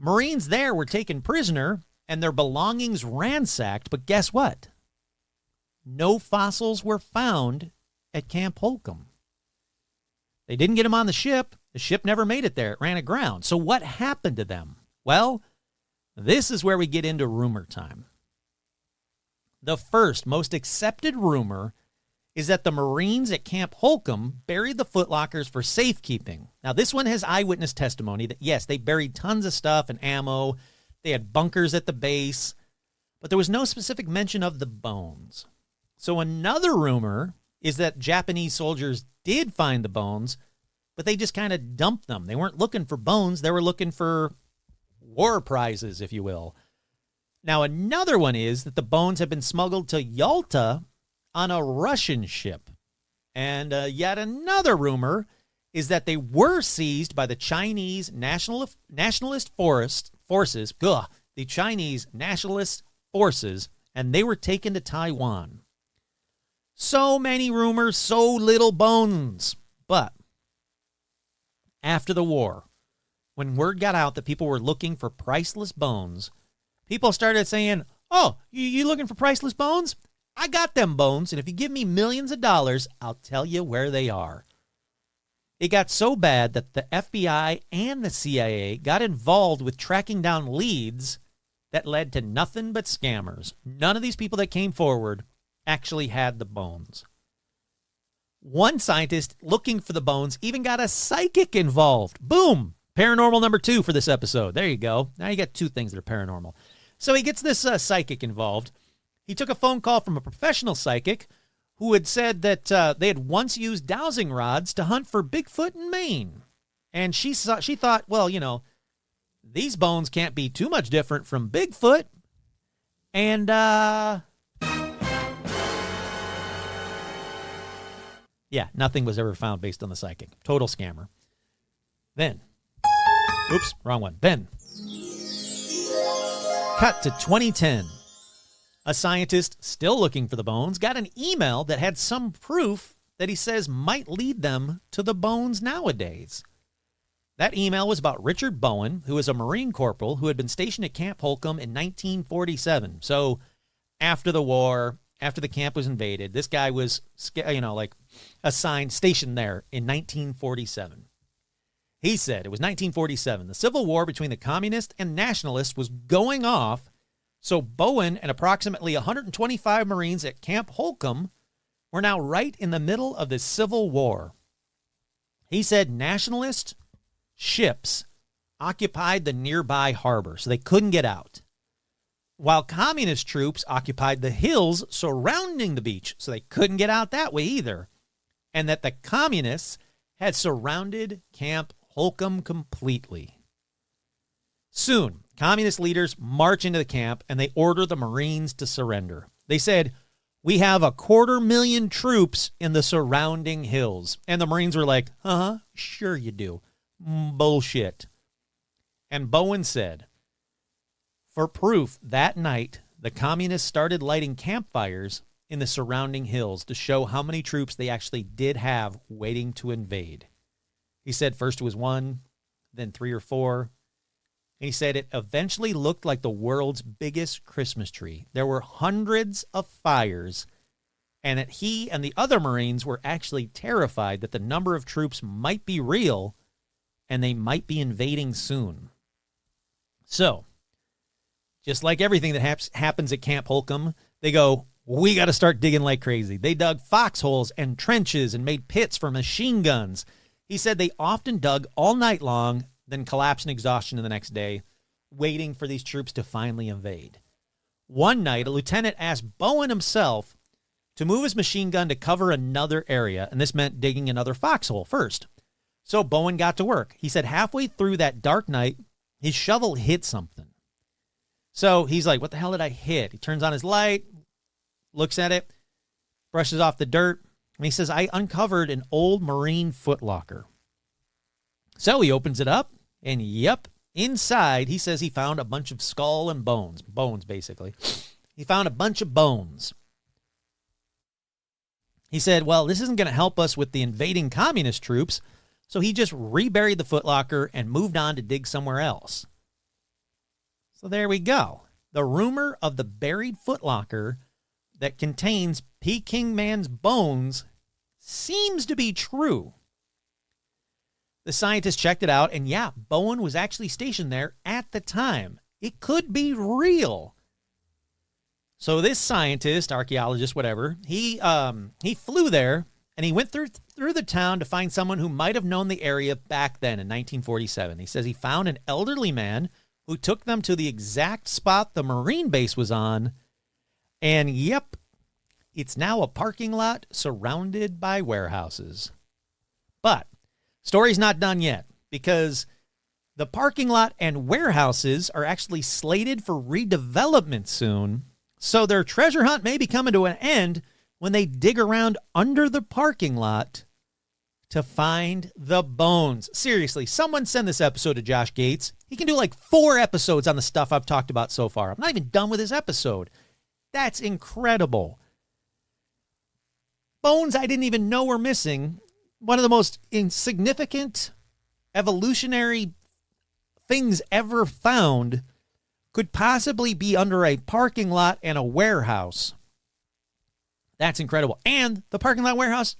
Marines there were taken prisoner and their belongings ransacked, but guess what? No fossils were found at Camp Holcomb. They didn't get them on the ship. The ship never made it there. It ran aground. So what happened to them? Well, this is where we get into rumor time. The first, most accepted rumor is that the Marines at Camp Holcomb buried the footlockers for safekeeping. Now, this one has eyewitness testimony that, yes, they buried tons of stuff and ammo. They had bunkers at the base, but there was no specific mention of the bones. So another rumor is that Japanese soldiers did find the bones, but they just kind of dumped them. They weren't looking for bones. They were looking for war prizes, if you will. Now, another one is that the bones have been smuggled to Yalta on a Russian ship. And yet another rumor is that they were seized by the Chinese nationalist forces, the Chinese nationalist forces, and they were taken to Taiwan. So many rumors, so little bones. But after the war, when word got out that people were looking for priceless bones, people started saying, oh, you looking for priceless bones? I got them bones, and if you give me millions of dollars, I'll tell you where they are. It got so bad that the FBI and the CIA got involved with tracking down leads that led to nothing but scammers. None of these people that came forward actually had the bones. One scientist looking for the bones even got a psychic involved. Boom! Paranormal number 2 for this episode. There you go. Now you got 2 things that are paranormal. So he gets this psychic involved. He took a phone call from a professional psychic who had said that they had once used dowsing rods to hunt for Bigfoot in Maine. And she thought, well, you know, these bones can't be too much different from Bigfoot. And, yeah, nothing was ever found based on the psychic. Total scammer. Then, oops, wrong one. Then, cut to 2010. A scientist still looking for the bones got an email that had some proof that he says might lead them to the bones nowadays. That email was about Richard Bowen, who was a Marine corporal who had been stationed at Camp Holcomb in 1947. So after the war, after the camp was invaded, this guy was, assigned, stationed there in 1947. He said it was 1947. The Civil War between the communists and nationalists was going off, so Bowen and approximately 125 Marines at Camp Holcomb were now right in the middle of the Civil War. He said nationalist ships occupied the nearby harbor, so they couldn't get out, while communist troops occupied the hills surrounding the beach, so they couldn't get out that way either, and that the communists had surrounded Camp Holcomb completely. Soon, communist leaders march into the camp and they order the Marines to surrender. They said, "We have 250,000 troops in the surrounding hills." And the Marines were like, sure you do. Bullshit. And Bowen said, for proof, that night, the communists started lighting campfires in the surrounding hills to show how many troops they actually did have waiting to invade. He said first it was 1, then 3 or 4. And he said it eventually looked like the world's biggest Christmas tree. There were hundreds of fires, and that he and the other Marines were actually terrified that the number of troops might be real and they might be invading soon. So, just like everything that happens at Camp Holcomb, they go, we got to start digging like crazy. They dug foxholes and trenches and made pits for machine guns. He said they often dug all night long, then collapsed in exhaustion the next day, waiting for these troops to finally invade. One night, a lieutenant asked Bowen himself to move his machine gun to cover another area, and this meant digging another foxhole first. So Bowen got to work. He said halfway through that dark night, his shovel hit something. So he's like, what the hell did I hit? He turns on his light, looks at it, brushes off the dirt, and he says, I uncovered an old Marine footlocker. So he opens it up, and yep, inside, he says he found a bunch of skull and bones. Bones, basically. He found a bunch of bones. He said, well, this isn't going to help us with the invading communist troops, so he just reburied the footlocker and moved on to dig somewhere else. So there we go. The rumor of the buried footlocker that contains Peking Man's bones seems to be true. The scientists checked it out, and yeah, Bowen was actually stationed there at the time. It could be real. So this scientist, archaeologist, whatever, he flew there, and he went through the town to find someone who might have known the area back then in 1947. He says he found an elderly man who took them to the exact spot the Marine base was on, and yep, it's now a parking lot surrounded by warehouses. But story's not done yet, because the parking lot and warehouses are actually slated for redevelopment soon, so their treasure hunt may be coming to an end when they dig around under the parking lot to find the bones. Seriously, someone send this episode to Josh Gates. He can do like 4 episodes on the stuff I've talked about so far. I'm not even done with this episode. That's incredible. Bones I didn't even know were missing. One of the most insignificant evolutionary things ever found could possibly be under a parking lot and a warehouse. That's incredible. And the parking lot warehouse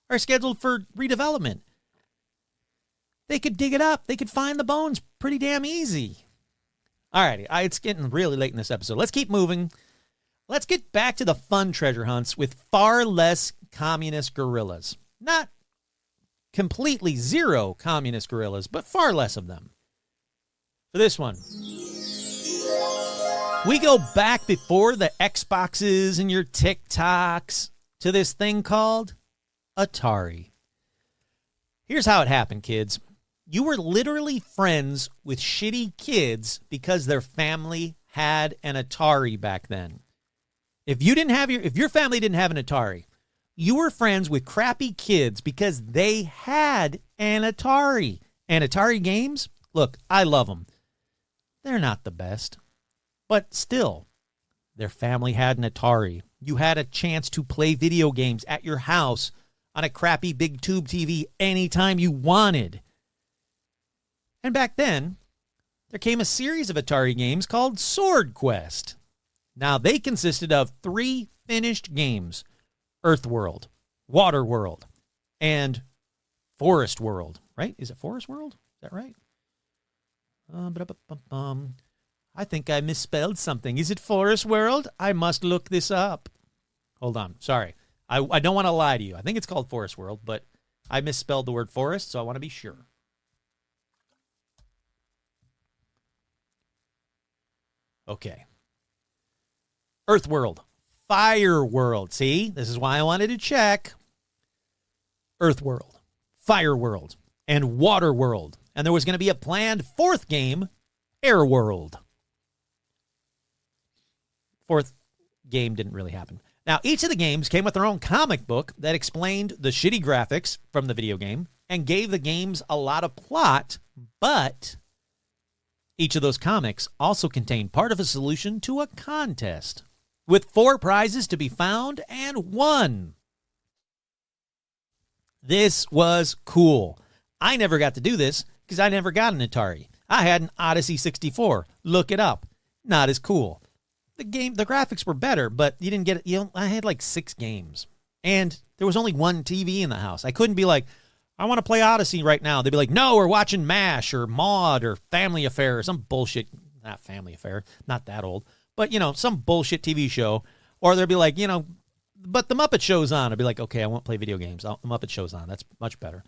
are scheduled for redevelopment. They could dig it up. They could find the bones pretty damn easy. All righty. It's getting really late in this episode. Let's keep moving. Let's get back to the fun treasure hunts with far less communist guerrillas. Not completely zero communist guerrillas, but far less of them. For this one, We go back before the Xboxes and your TikToks to this thing called Atari. Here's how it happened, kids. You were literally friends with shitty kids because their family had an Atari back then. If your family didn't have an Atari, you were friends with crappy kids because they had an Atari. And Atari games, look, I love them. They're not the best. But still, their family had an Atari. You had a chance to play video games at your house on a crappy big tube TV anytime you wanted. And back then, there came a series of Atari games called Sword Quest. Now, they consisted of 3 finished games: Earth World, Water World, and Forest World. Right? Is it Forest World? Is that right? I think I misspelled something. Is it Forest World? I must look this up. Hold on. Sorry. I don't want to lie to you. I think it's called Forest World, but I misspelled the word forest, so I want to be sure. Okay. Earth World. Fire World. See? This is why I wanted to check. Earth World, Fire World, and Water World. And there was going to be a planned 4th game, Air World. 4th game didn't really happen. Now, each of the games came with their own comic book that explained the shitty graphics from the video game and gave the games a lot of plot, but each of those comics also contained part of a solution to a contest with 4 prizes to be found and won. This was cool. I never got to do this because I never got an Atari. I had an Odyssey 64. Look it up. Not as cool. The graphics were better, but you didn't get it. I had like 6 games, and there was only one TV in the house. I couldn't be like, I want to play Odyssey right now. They'd be like, no, we're watching MASH or Maude or Family Affair or some bullshit. Not Family Affair, not that old, but some bullshit TV show. Or they'd be like, but the Muppet Show's on. I'd be like, okay, I won't play video games. The Muppet Show's on. That's much better.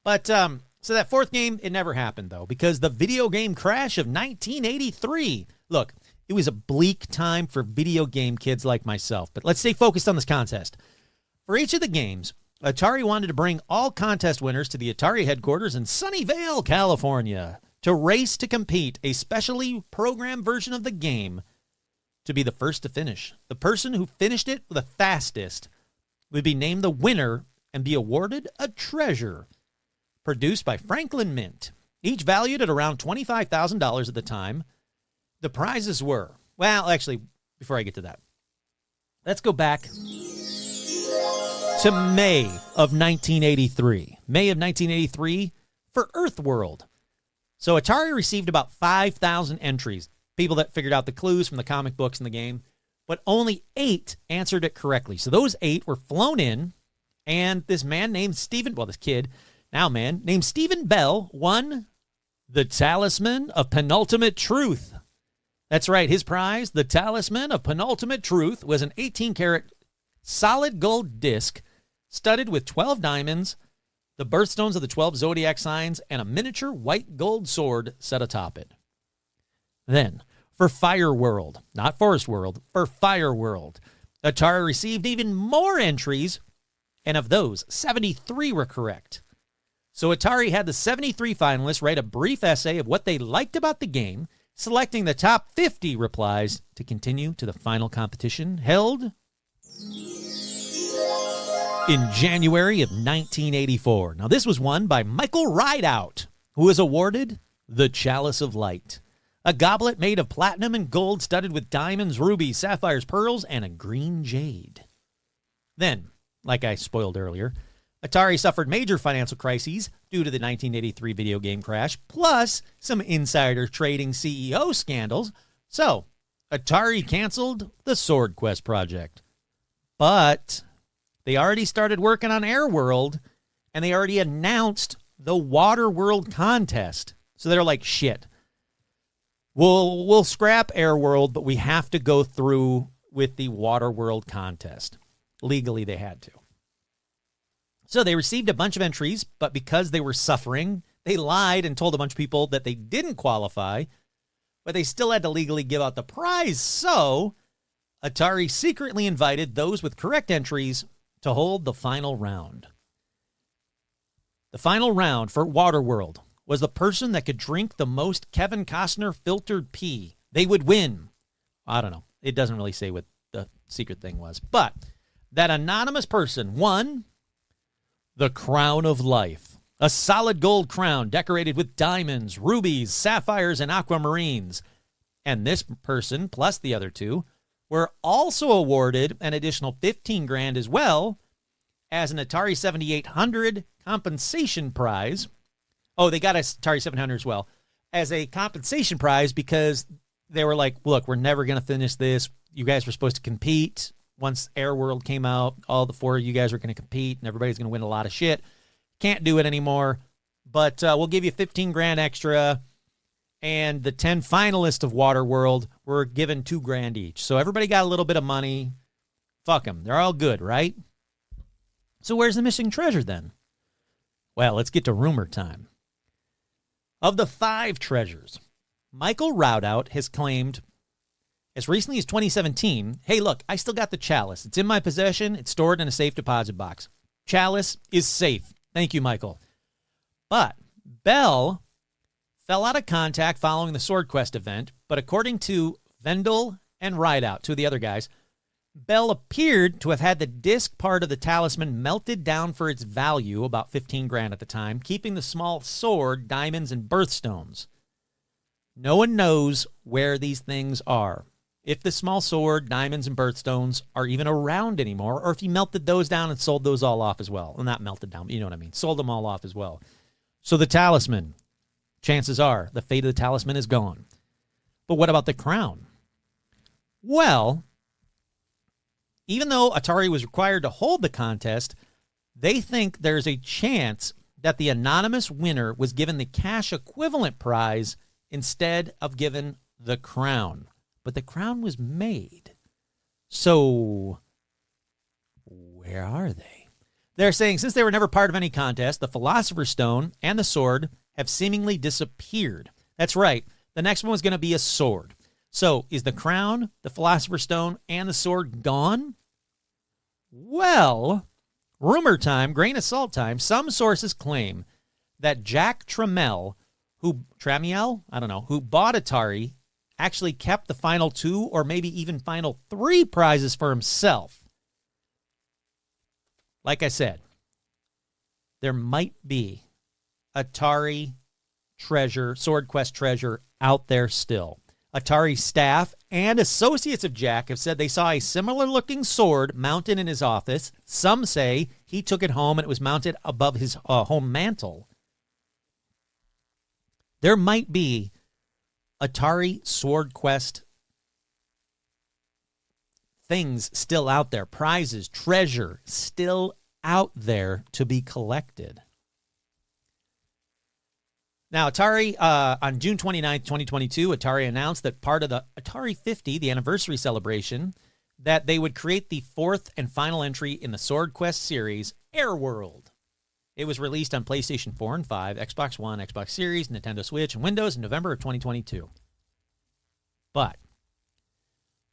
But so that 4th game, it never happened though, because the video game crash of 1983. Look. It was a bleak time for video game kids like myself, but let's stay focused on this contest. For each of the games, Atari wanted to bring all contest winners to the Atari headquarters in Sunnyvale, California, to race to compete a specially programmed version of the game to be the first to finish. The person who finished it the fastest would be named the winner and be awarded a treasure produced by Franklin Mint, each valued at around $25,000 at the time. The prizes were, well, actually, before I get to that, let's go back to May of 1983. May of 1983 for Earth World. So Atari received about 5,000 entries, people that figured out the clues from the comic books in the game, but only 8 answered it correctly. So those 8 were flown in, and this man named Stephen, well, this kid, now man, named Stephen Bell, won the Talisman of Penultimate Truth. That's right. His prize, the Talisman of Penultimate Truth, was an 18-karat solid gold disc studded with 12 diamonds, the birthstones of the 12 zodiac signs, and a miniature white gold sword set atop it. Then, for Fire World, not Forest World, for Fire World, Atari received even more entries, and of those, 73 were correct. So Atari had the 73 finalists write a brief essay of what they liked about the game, selecting the top 50 replies to continue to the final competition held in January of 1984. Now, this was won by Michael Rideout, who was awarded the Chalice of Light, a goblet made of platinum and gold studded with diamonds, rubies, sapphires, pearls, and a green jade. Then, like I spoiled earlier, Atari suffered major financial crises due to the 1983 video game crash, plus some insider trading CEO scandals. So, Atari canceled the Sword Quest project. But they already started working on Air World, and they already announced the Water World contest. So they're like, shit, we'll scrap Air World, but we have to go through with the Water World contest. Legally, they had to. So they received a bunch of entries, but because they were suffering, they lied and told a bunch of people that they didn't qualify but they still had to legally give out the prize. So Atari secretly invited those with correct entries to hold the final round. The final round for Waterworld was the person that could drink the most Kevin Costner filtered pee. They would win. I don't know. It doesn't really say what the secret thing was. But that anonymous person won the Crown of Life, a solid gold crown decorated with diamonds, rubies, sapphires, and aquamarines. And this person, plus the other two, were also awarded an additional $15,000 as well as an Atari 7800 compensation prize. Oh, they got a Atari 700 as well as a compensation prize because they were like, look, we're never going to finish this. You guys were supposed to compete. Once Air World came out, all the four of you guys are going to compete, and everybody's going to win a lot of shit. Can't do it anymore, but we'll give you $15,000 extra. And the 10 finalists of Waterworld were given $2,000 each. So everybody got a little bit of money. Fuck them. They're all good, right? So where's the missing treasure then? Well, let's get to rumor time. Of the 5 treasures, Michael Routout has claimed as recently as 2017, hey, look, I still got the chalice. It's in my possession. It's stored in a safe deposit box. Chalice is safe. Thank you, Michael. But Bell fell out of contact following the Sword Quest event, but according to Vendel and Rideout, two of the other guys, Bell appeared to have had the disc part of the talisman melted down for its value, about $15,000 at the time, keeping the small sword, diamonds, and birthstones. No one knows where these things are. If the small sword, diamonds, and birthstones are even around anymore, or if he melted those down and sold those all off as well. Well, not melted down, but you know what I mean. Sold them all off as well. So the talisman, chances are the fate of the talisman is gone. But what about the crown? Well, even though Atari was required to hold the contest, they think there's a chance that the anonymous winner was given the cash equivalent prize instead of given the crown. But the crown was made. So, where are they? They're saying since they were never part of any contest, the Philosopher's Stone and the sword have seemingly disappeared. That's right. The next one was going to be a sword. So, is the crown, the Philosopher's Stone, and the sword gone? Well, rumor time, grain of salt time, some sources claim that Jack Tramiel, who bought Atari, actually kept the final 2 or maybe even final 3 prizes for himself. Like I said, there might be Atari treasure, Sword Quest treasure out there still. Atari staff and associates of Jack have said they saw a similar-looking sword mounted in his office. Some say he took it home and it was mounted above his home mantle. There might be Atari Sword Quest things still out there, prizes, treasure still out there to be collected. Now, Atari, on June 29th, 2022, Atari announced that part of the Atari 50, the anniversary celebration, that they would create the 4th and final entry in the Sword Quest series, Air World. It was released on PlayStation 4 and 5, Xbox One, Xbox Series, Nintendo Switch, and Windows in November of 2022. But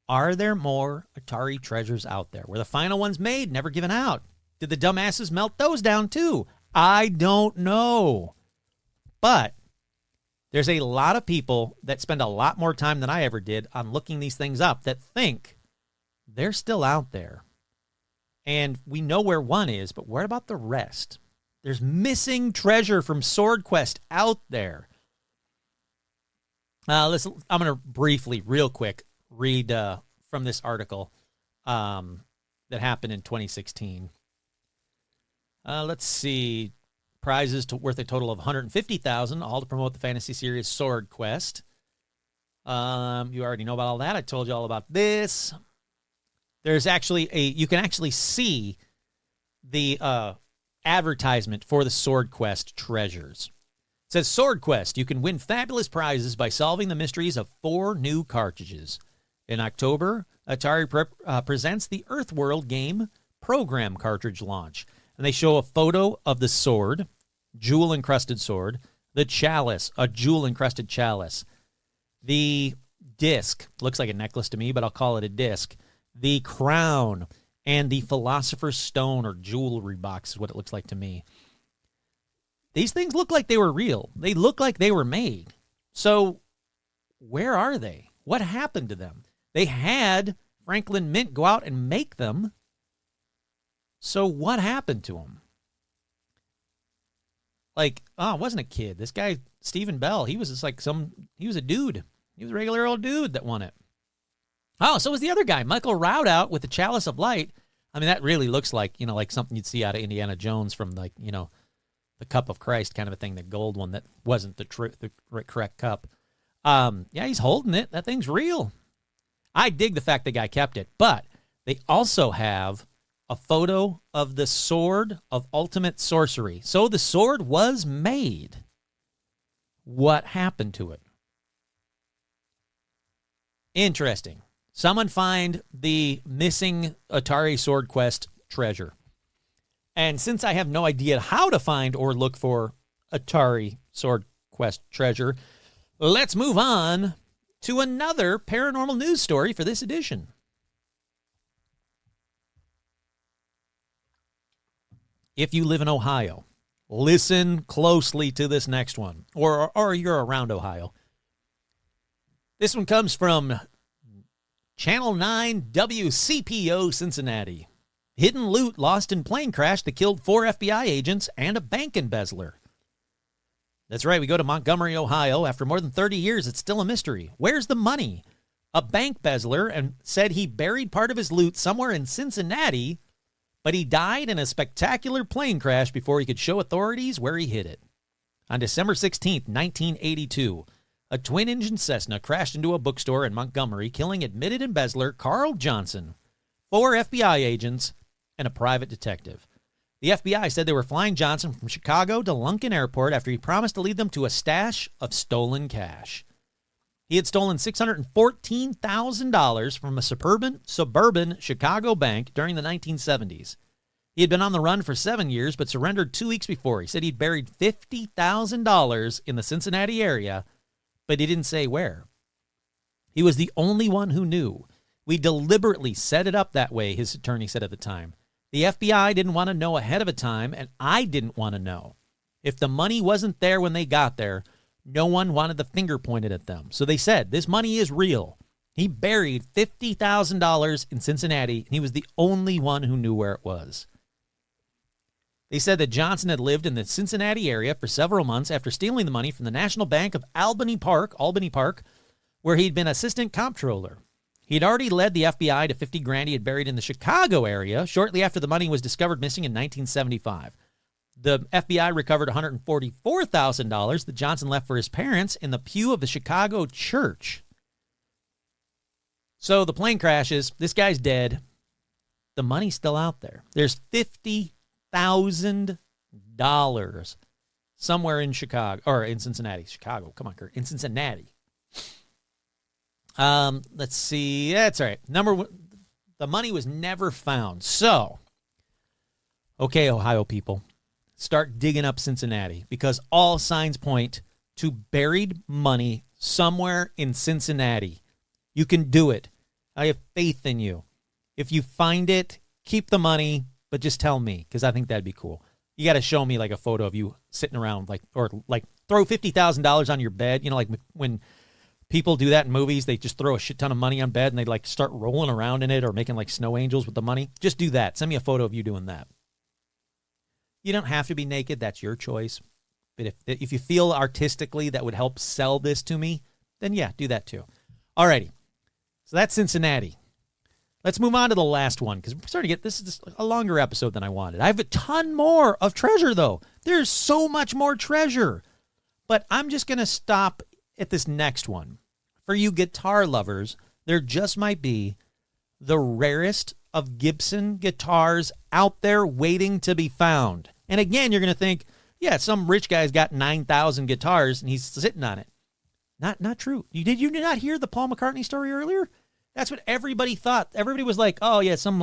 are there more Atari treasures out there? Were the final ones made, never given out? Did the dumbasses melt those down too? I don't know. But there's a lot of people that spend a lot more time than I ever did on looking these things up that think they're still out there. And we know where one is, but what about the rest? There's missing treasure from Sword Quest out there. Listen, I'm going to briefly, real quick, read from this article that happened in 2016. Let's see. Prizes worth a total of $150,000, all to promote the fantasy series Sword Quest. You already know about all that. I told you all about this. There's actually you can actually see the advertisement for the Sword Quest treasures. It says, Sword Quest, you can win fabulous prizes by solving the mysteries of 4 new cartridges. In October, Atari presents the Earthworld game program cartridge launch. And they show a photo of the sword, jewel-encrusted sword, the chalice, a jewel-encrusted chalice, the disc, looks like a necklace to me, but I'll call it a disc, the crown, and the Philosopher's Stone or jewelry box is what it looks like to me. These things look like they were real. They look like they were made. So where are they? What happened to them? They had Franklin Mint go out and make them. So what happened to them? Like, oh, it wasn't a kid. This guy, Stephen Bell, he was just like he was a dude. He was a regular old dude that won it. Oh, so was the other guy, Michael Rideout with the Chalice of Light. I mean, that really looks like, like something you'd see out of Indiana Jones from the Cup of Christ kind of a thing, the gold one that wasn't the correct cup. Yeah, he's holding it. That thing's real. I dig the fact the guy kept it, but they also have a photo of the sword of ultimate sorcery. So the sword was made. What happened to it? Interesting. Someone find the missing Atari Sword Quest treasure. And since I have no idea how to find or look for Atari Sword Quest treasure, let's move on to another paranormal news story for this edition. If you live in Ohio, listen closely to this next one, or you're around Ohio. This one comes from Channel 9 WCPO Cincinnati. Hidden loot lost in plane crash that killed 4 FBI agents and a bank embezzler. That's right, we go to Montgomery, Ohio. After more than 30 years, it's still a mystery. Where's the money? A bank embezzler and said he buried part of his loot somewhere in Cincinnati, but he died in a spectacular plane crash before he could show authorities where he hid it. On December 16th, 1982, a twin-engine Cessna crashed into a bookstore in Montgomery, killing admitted embezzler Carl Johnson, 4 FBI agents, and a private detective. The FBI said they were flying Johnson from Chicago to Lunken Airport after he promised to lead them to a stash of stolen cash. He had stolen $614,000 from a suburban Chicago bank during the 1970s. He had been on the run for 7 years, but surrendered 2 weeks before. He said he'd buried $50,000 in the Cincinnati area, but he didn't say where. He was the only one who knew. We deliberately set it up that way, his attorney said at the time. The FBI didn't want to know ahead of a time, and I didn't want to know. If the money wasn't there when they got there, no one wanted the finger pointed at them. So they said, this money is real. He buried $50,000 in Cincinnati, and he was the only one who knew where it was. They said that Johnson had lived in the Cincinnati area for several months after stealing the money from the National Bank of Albany Park, where he'd been assistant comptroller. He'd already led the FBI to $50,000 he had buried in the Chicago area shortly after the money was discovered missing in 1975. The FBI recovered $144,000 that Johnson left for his parents in the pew of the Chicago church. So the plane crashes. This guy's dead. The money's still out there. There's $50,000 somewhere in Chicago, or in Cincinnati. Chicago, come on, Kurt. In Cincinnati. Let's see. That's all right. The money was never found. So, okay, Ohio people, start digging up Cincinnati because all signs point to buried money somewhere in Cincinnati. You can do it. I have faith in you. If you find it, keep the money, but just tell me because I think that'd be cool. You got to show me like a photo of you sitting around or throw $50,000 on your bed. You know, like when people do that in movies, they just throw a shit ton of money on bed and they like start rolling around in it or making like snow angels with the money. Just do that. Send me a photo of you doing that. You don't have to be naked. That's your choice. But if you feel artistically that would help sell this to me, then yeah, do that too. Alrighty. So that's Cincinnati. Let's move on to the last one because we're starting to get, this is a longer episode than I wanted. I have a ton more of treasure though. There's so much more treasure. But I'm just going to stop at this next one. For you guitar lovers, there just might be the rarest of Gibson guitars out there waiting to be found. And again, you're going to think, yeah, some rich guy's got 9,000 guitars and he's sitting on it. Not true. Did you not hear the Paul McCartney story earlier? That's what everybody thought. Everybody was like, oh yeah, some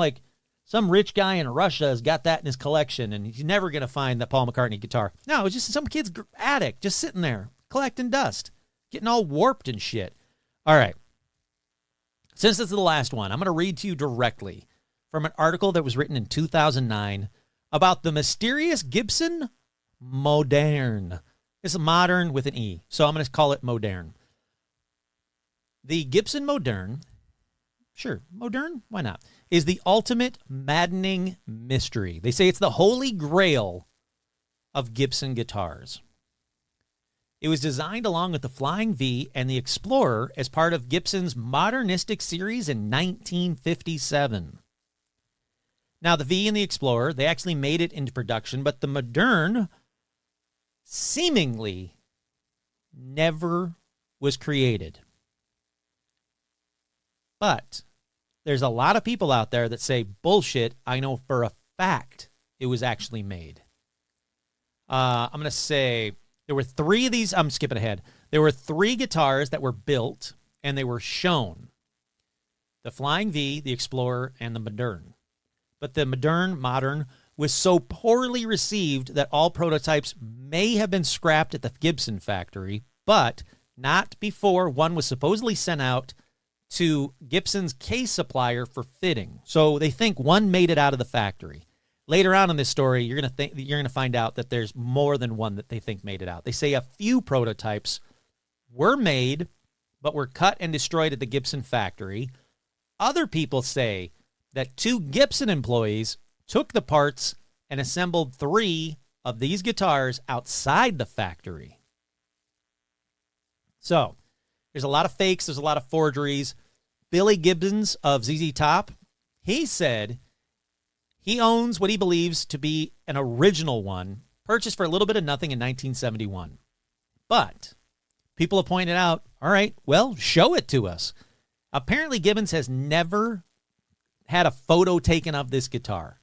rich guy in Russia has got that in his collection and he's never going to find that Paul McCartney guitar. No, it was just some kid's attic just sitting there collecting dust, getting all warped and shit. All right. Since this is the last one, I'm going to read to you directly from an article that was written in 2009 about the mysterious Gibson Moderne. It's modern with an E, so I'm going to call it Moderne. The Gibson Moderne, sure, Moderne, why not, is the ultimate maddening mystery. They say it's the holy grail of Gibson guitars. It was designed along with the Flying V and the Explorer as part of Gibson's modernistic series in 1957. Now, the V and the Explorer, they actually made it into production, but the Moderne seemingly never was created. But there's a lot of people out there that say, bullshit, I know for a fact it was actually made. I'm going to say there were 3 of these. I'm skipping ahead. There were 3 guitars that were built and they were shown. The Flying V, the Explorer, and the Moderne. But the modern was so poorly received that all prototypes may have been scrapped at the Gibson factory, but not before one was supposedly sent out to Gibson's case supplier for fitting. So they think one made it out of the factory. Later on in this story, you're going to find out that there's more than one that they think made it out. They say a few prototypes were made, but were cut and destroyed at the Gibson factory. Other people say that 2 Gibson employees took the parts and assembled 3 of these guitars outside the factory. So there's a lot of fakes. There's a lot of forgeries. Billy Gibbons of ZZ Top, he said he owns what he believes to be an original one, purchased for a little bit of nothing in 1971. But people have pointed out, all right, well, show it to us. Apparently, Gibbons has never had a photo taken of this guitar.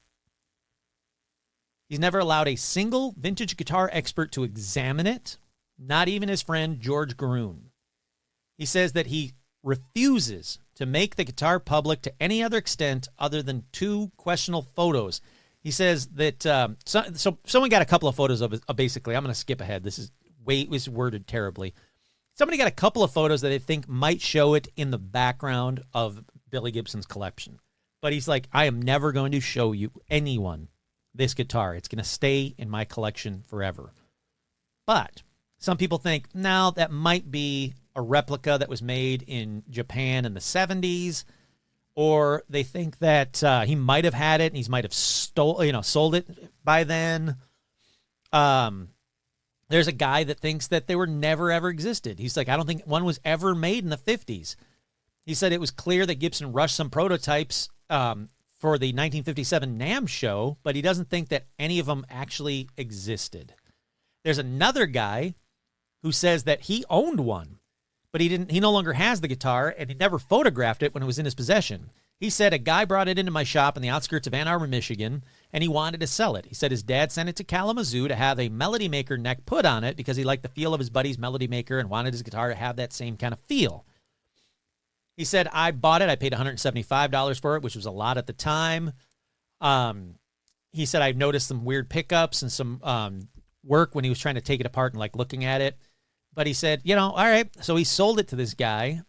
He's never allowed a single vintage guitar expert to examine it, not even his friend George Garoon. He says that he refuses to make the guitar public to any other extent other than 2 questionable photos. He says that so someone got a couple of photos of it. Basically, I'm going to skip ahead. This is worded terribly. Somebody got a couple of photos that they think might show it in the background of Billy Gibson's collection. But he's like, I am never going to show you anyone this guitar. It's going to stay in my collection forever. But some people think, now that might be a replica that was made in Japan in the 70s, or they think that he might have had it and he might have sold it by then. There's a guy that thinks that they were never, ever existed. He's like, I don't think one was ever made in the 50s. He said it was clear that Gibson rushed some prototypes for the 1957 NAMM show, but he doesn't think that any of them actually existed. There's another guy who says that he owned one, but he no longer has the guitar, and he never photographed it when it was in his possession. He said, a guy brought it into my shop in the outskirts of Ann Arbor, Michigan, and he wanted to sell it. He said his dad sent it to Kalamazoo to have a Melody Maker neck put on it because he liked the feel of his buddy's Melody Maker and wanted his guitar to have that same kind of feel. He said, I bought it. I paid $175 for it, which was a lot at the time. He said, I've noticed some weird pickups and some work when he was trying to take it apart and like looking at it. But he said, all right. So he sold it to this guy,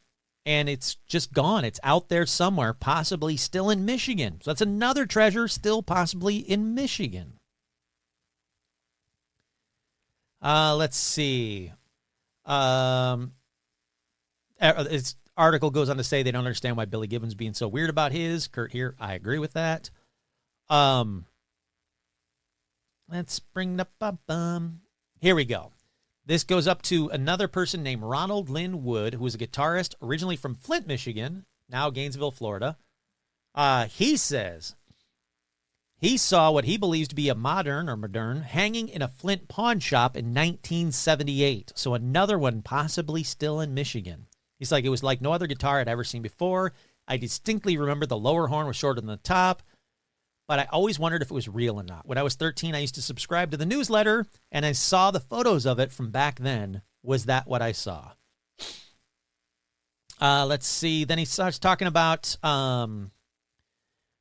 and it's just gone. It's out there somewhere, possibly still in Michigan. So that's another treasure still possibly in Michigan. Let's see. This article goes on to say they don't understand why Billy Gibbons being so weird about his. Kurt here, I agree with that. Let's bring it up. Here we go. This goes up to another person named Ronald Lynn Wood, who was a guitarist originally from Flint, Michigan, now Gainesville, Florida. He says he saw what he believes to be a modern hanging in a Flint pawn shop in 1978. So another one possibly still in Michigan. He's like, it was like no other guitar I'd ever seen before. I distinctly remember the lower horn was shorter than the top, but I always wondered if it was real or not. When I was 13, I used to subscribe to the newsletter, and I saw the photos of it from back then. Was that what I saw? Let's see. Then he starts talking about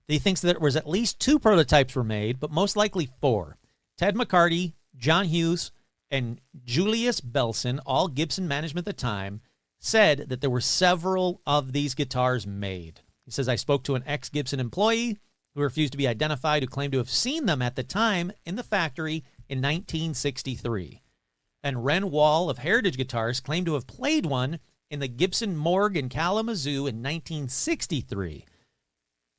he thinks that there was at least 2 prototypes were made, but most likely 4. Ted McCarty, John Hughes, and Julius Belson, all Gibson management at the time, said that there were several of these guitars made. He says, I spoke to an ex-Gibson employee who refused to be identified, who claimed to have seen them at the time in the factory in 1963. And Ren Wall of Heritage Guitars claimed to have played one in the Gibson Morgue in Kalamazoo in 1963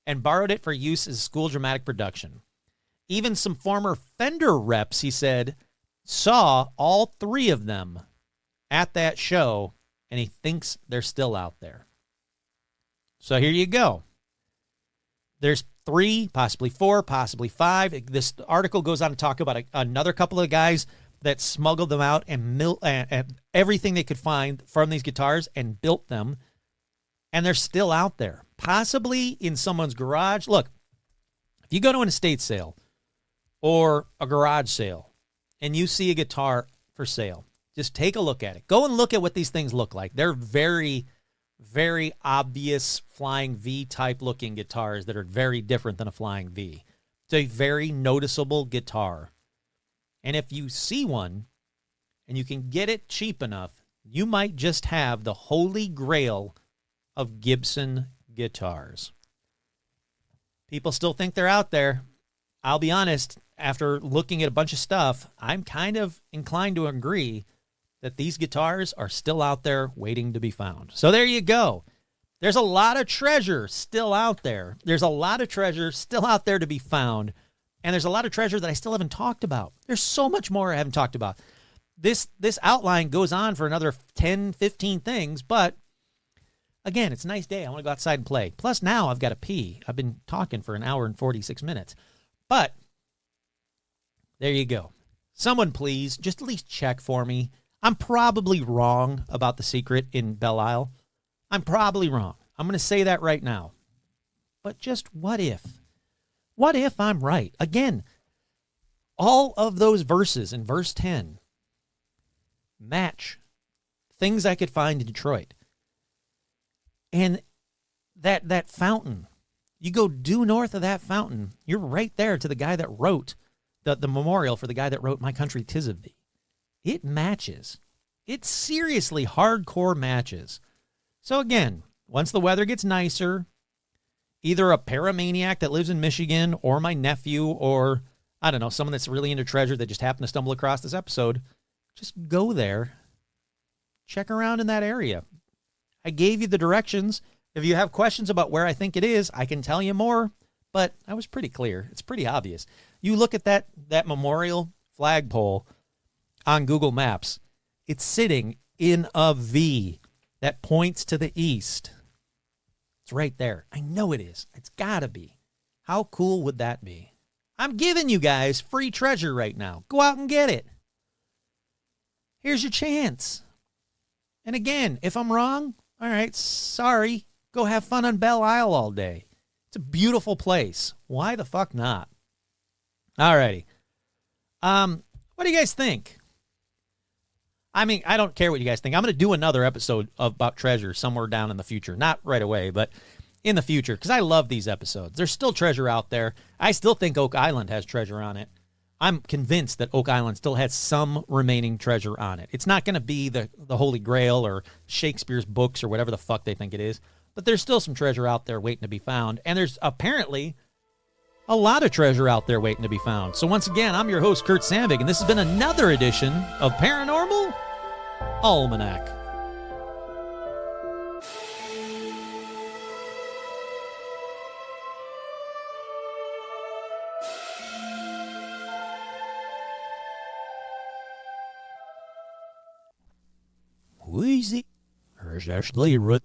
and borrowed it for use as school dramatic production. Even some former Fender reps, he said, saw all three of them at that show, and he thinks they're still out there. So here you go. There's 3, possibly 4, possibly 5. This article goes on to talk about another couple of guys that smuggled them out and everything they could find from these guitars and built them, and they're still out there, possibly in someone's garage. Look, if you go to an estate sale or a garage sale and you see a guitar for sale, just take a look at it. Go and look at what these things look like. They're very, very obvious Flying V type looking guitars that are very different than a Flying V. It's a very noticeable guitar. And if you see one and you can get it cheap enough, you might just have the holy grail of Gibson guitars. People still think they're out there. I'll be honest, after looking at a bunch of stuff, I'm kind of inclined to agree that these guitars are still out there waiting to be found. So there you go. There's a lot of treasure still out there. There's a lot of treasure still out there to be found. And there's a lot of treasure that I still haven't talked about. There's so much more I haven't talked about. This outline goes on for another 10, 15 things, but again, it's a nice day. I want to go outside and play. Plus now I've got to pee. I've been talking for an hour and 46 minutes. But there you go. Someone please just at least check for me. I'm probably wrong about the secret in Belle Isle. I'm probably wrong. I'm going to say that right now. But just what if? What if I'm right? Again, all of those verses in verse 10 match things I could find in Detroit. And that fountain, you go due north of that fountain, you're right there to the guy that wrote the memorial for the guy that wrote My Country 'Tis of Thee. It matches. It seriously hardcore matches. So again, once the weather gets nicer, either a paramaniac that lives in Michigan or my nephew or, I don't know, someone that's really into treasure that just happened to stumble across this episode, just go there. Check around in that area. I gave you the directions. If you have questions about where I think it is, I can tell you more, but I was pretty clear. It's pretty obvious. You look at that memorial flagpole on Google Maps, it's sitting in a V that points to the east. It's right there. I know it is. It's got to be. How cool would that be? I'm giving you guys free treasure right now. Go out and get it. Here's your chance. And again, if I'm wrong, all right, sorry. Go have fun on Belle Isle all day. It's a beautiful place. Why the fuck not? All righty. What do you guys think? I mean, I don't care what you guys think. I'm going to do another episode about treasure somewhere down in the future. Not right away, but in the future, because I love these episodes. There's still treasure out there. I still think Oak Island has treasure on it. I'm convinced that Oak Island still has some remaining treasure on it. It's not going to be the Holy Grail or Shakespeare's books or whatever the fuck they think it is, but there's still some treasure out there waiting to be found, and there's apparently a lot of treasure out there waiting to be found. So once again, I'm your host, Kurt Sandvig, and this has been another edition of Paranormal Almanac. Wheezy, especially root.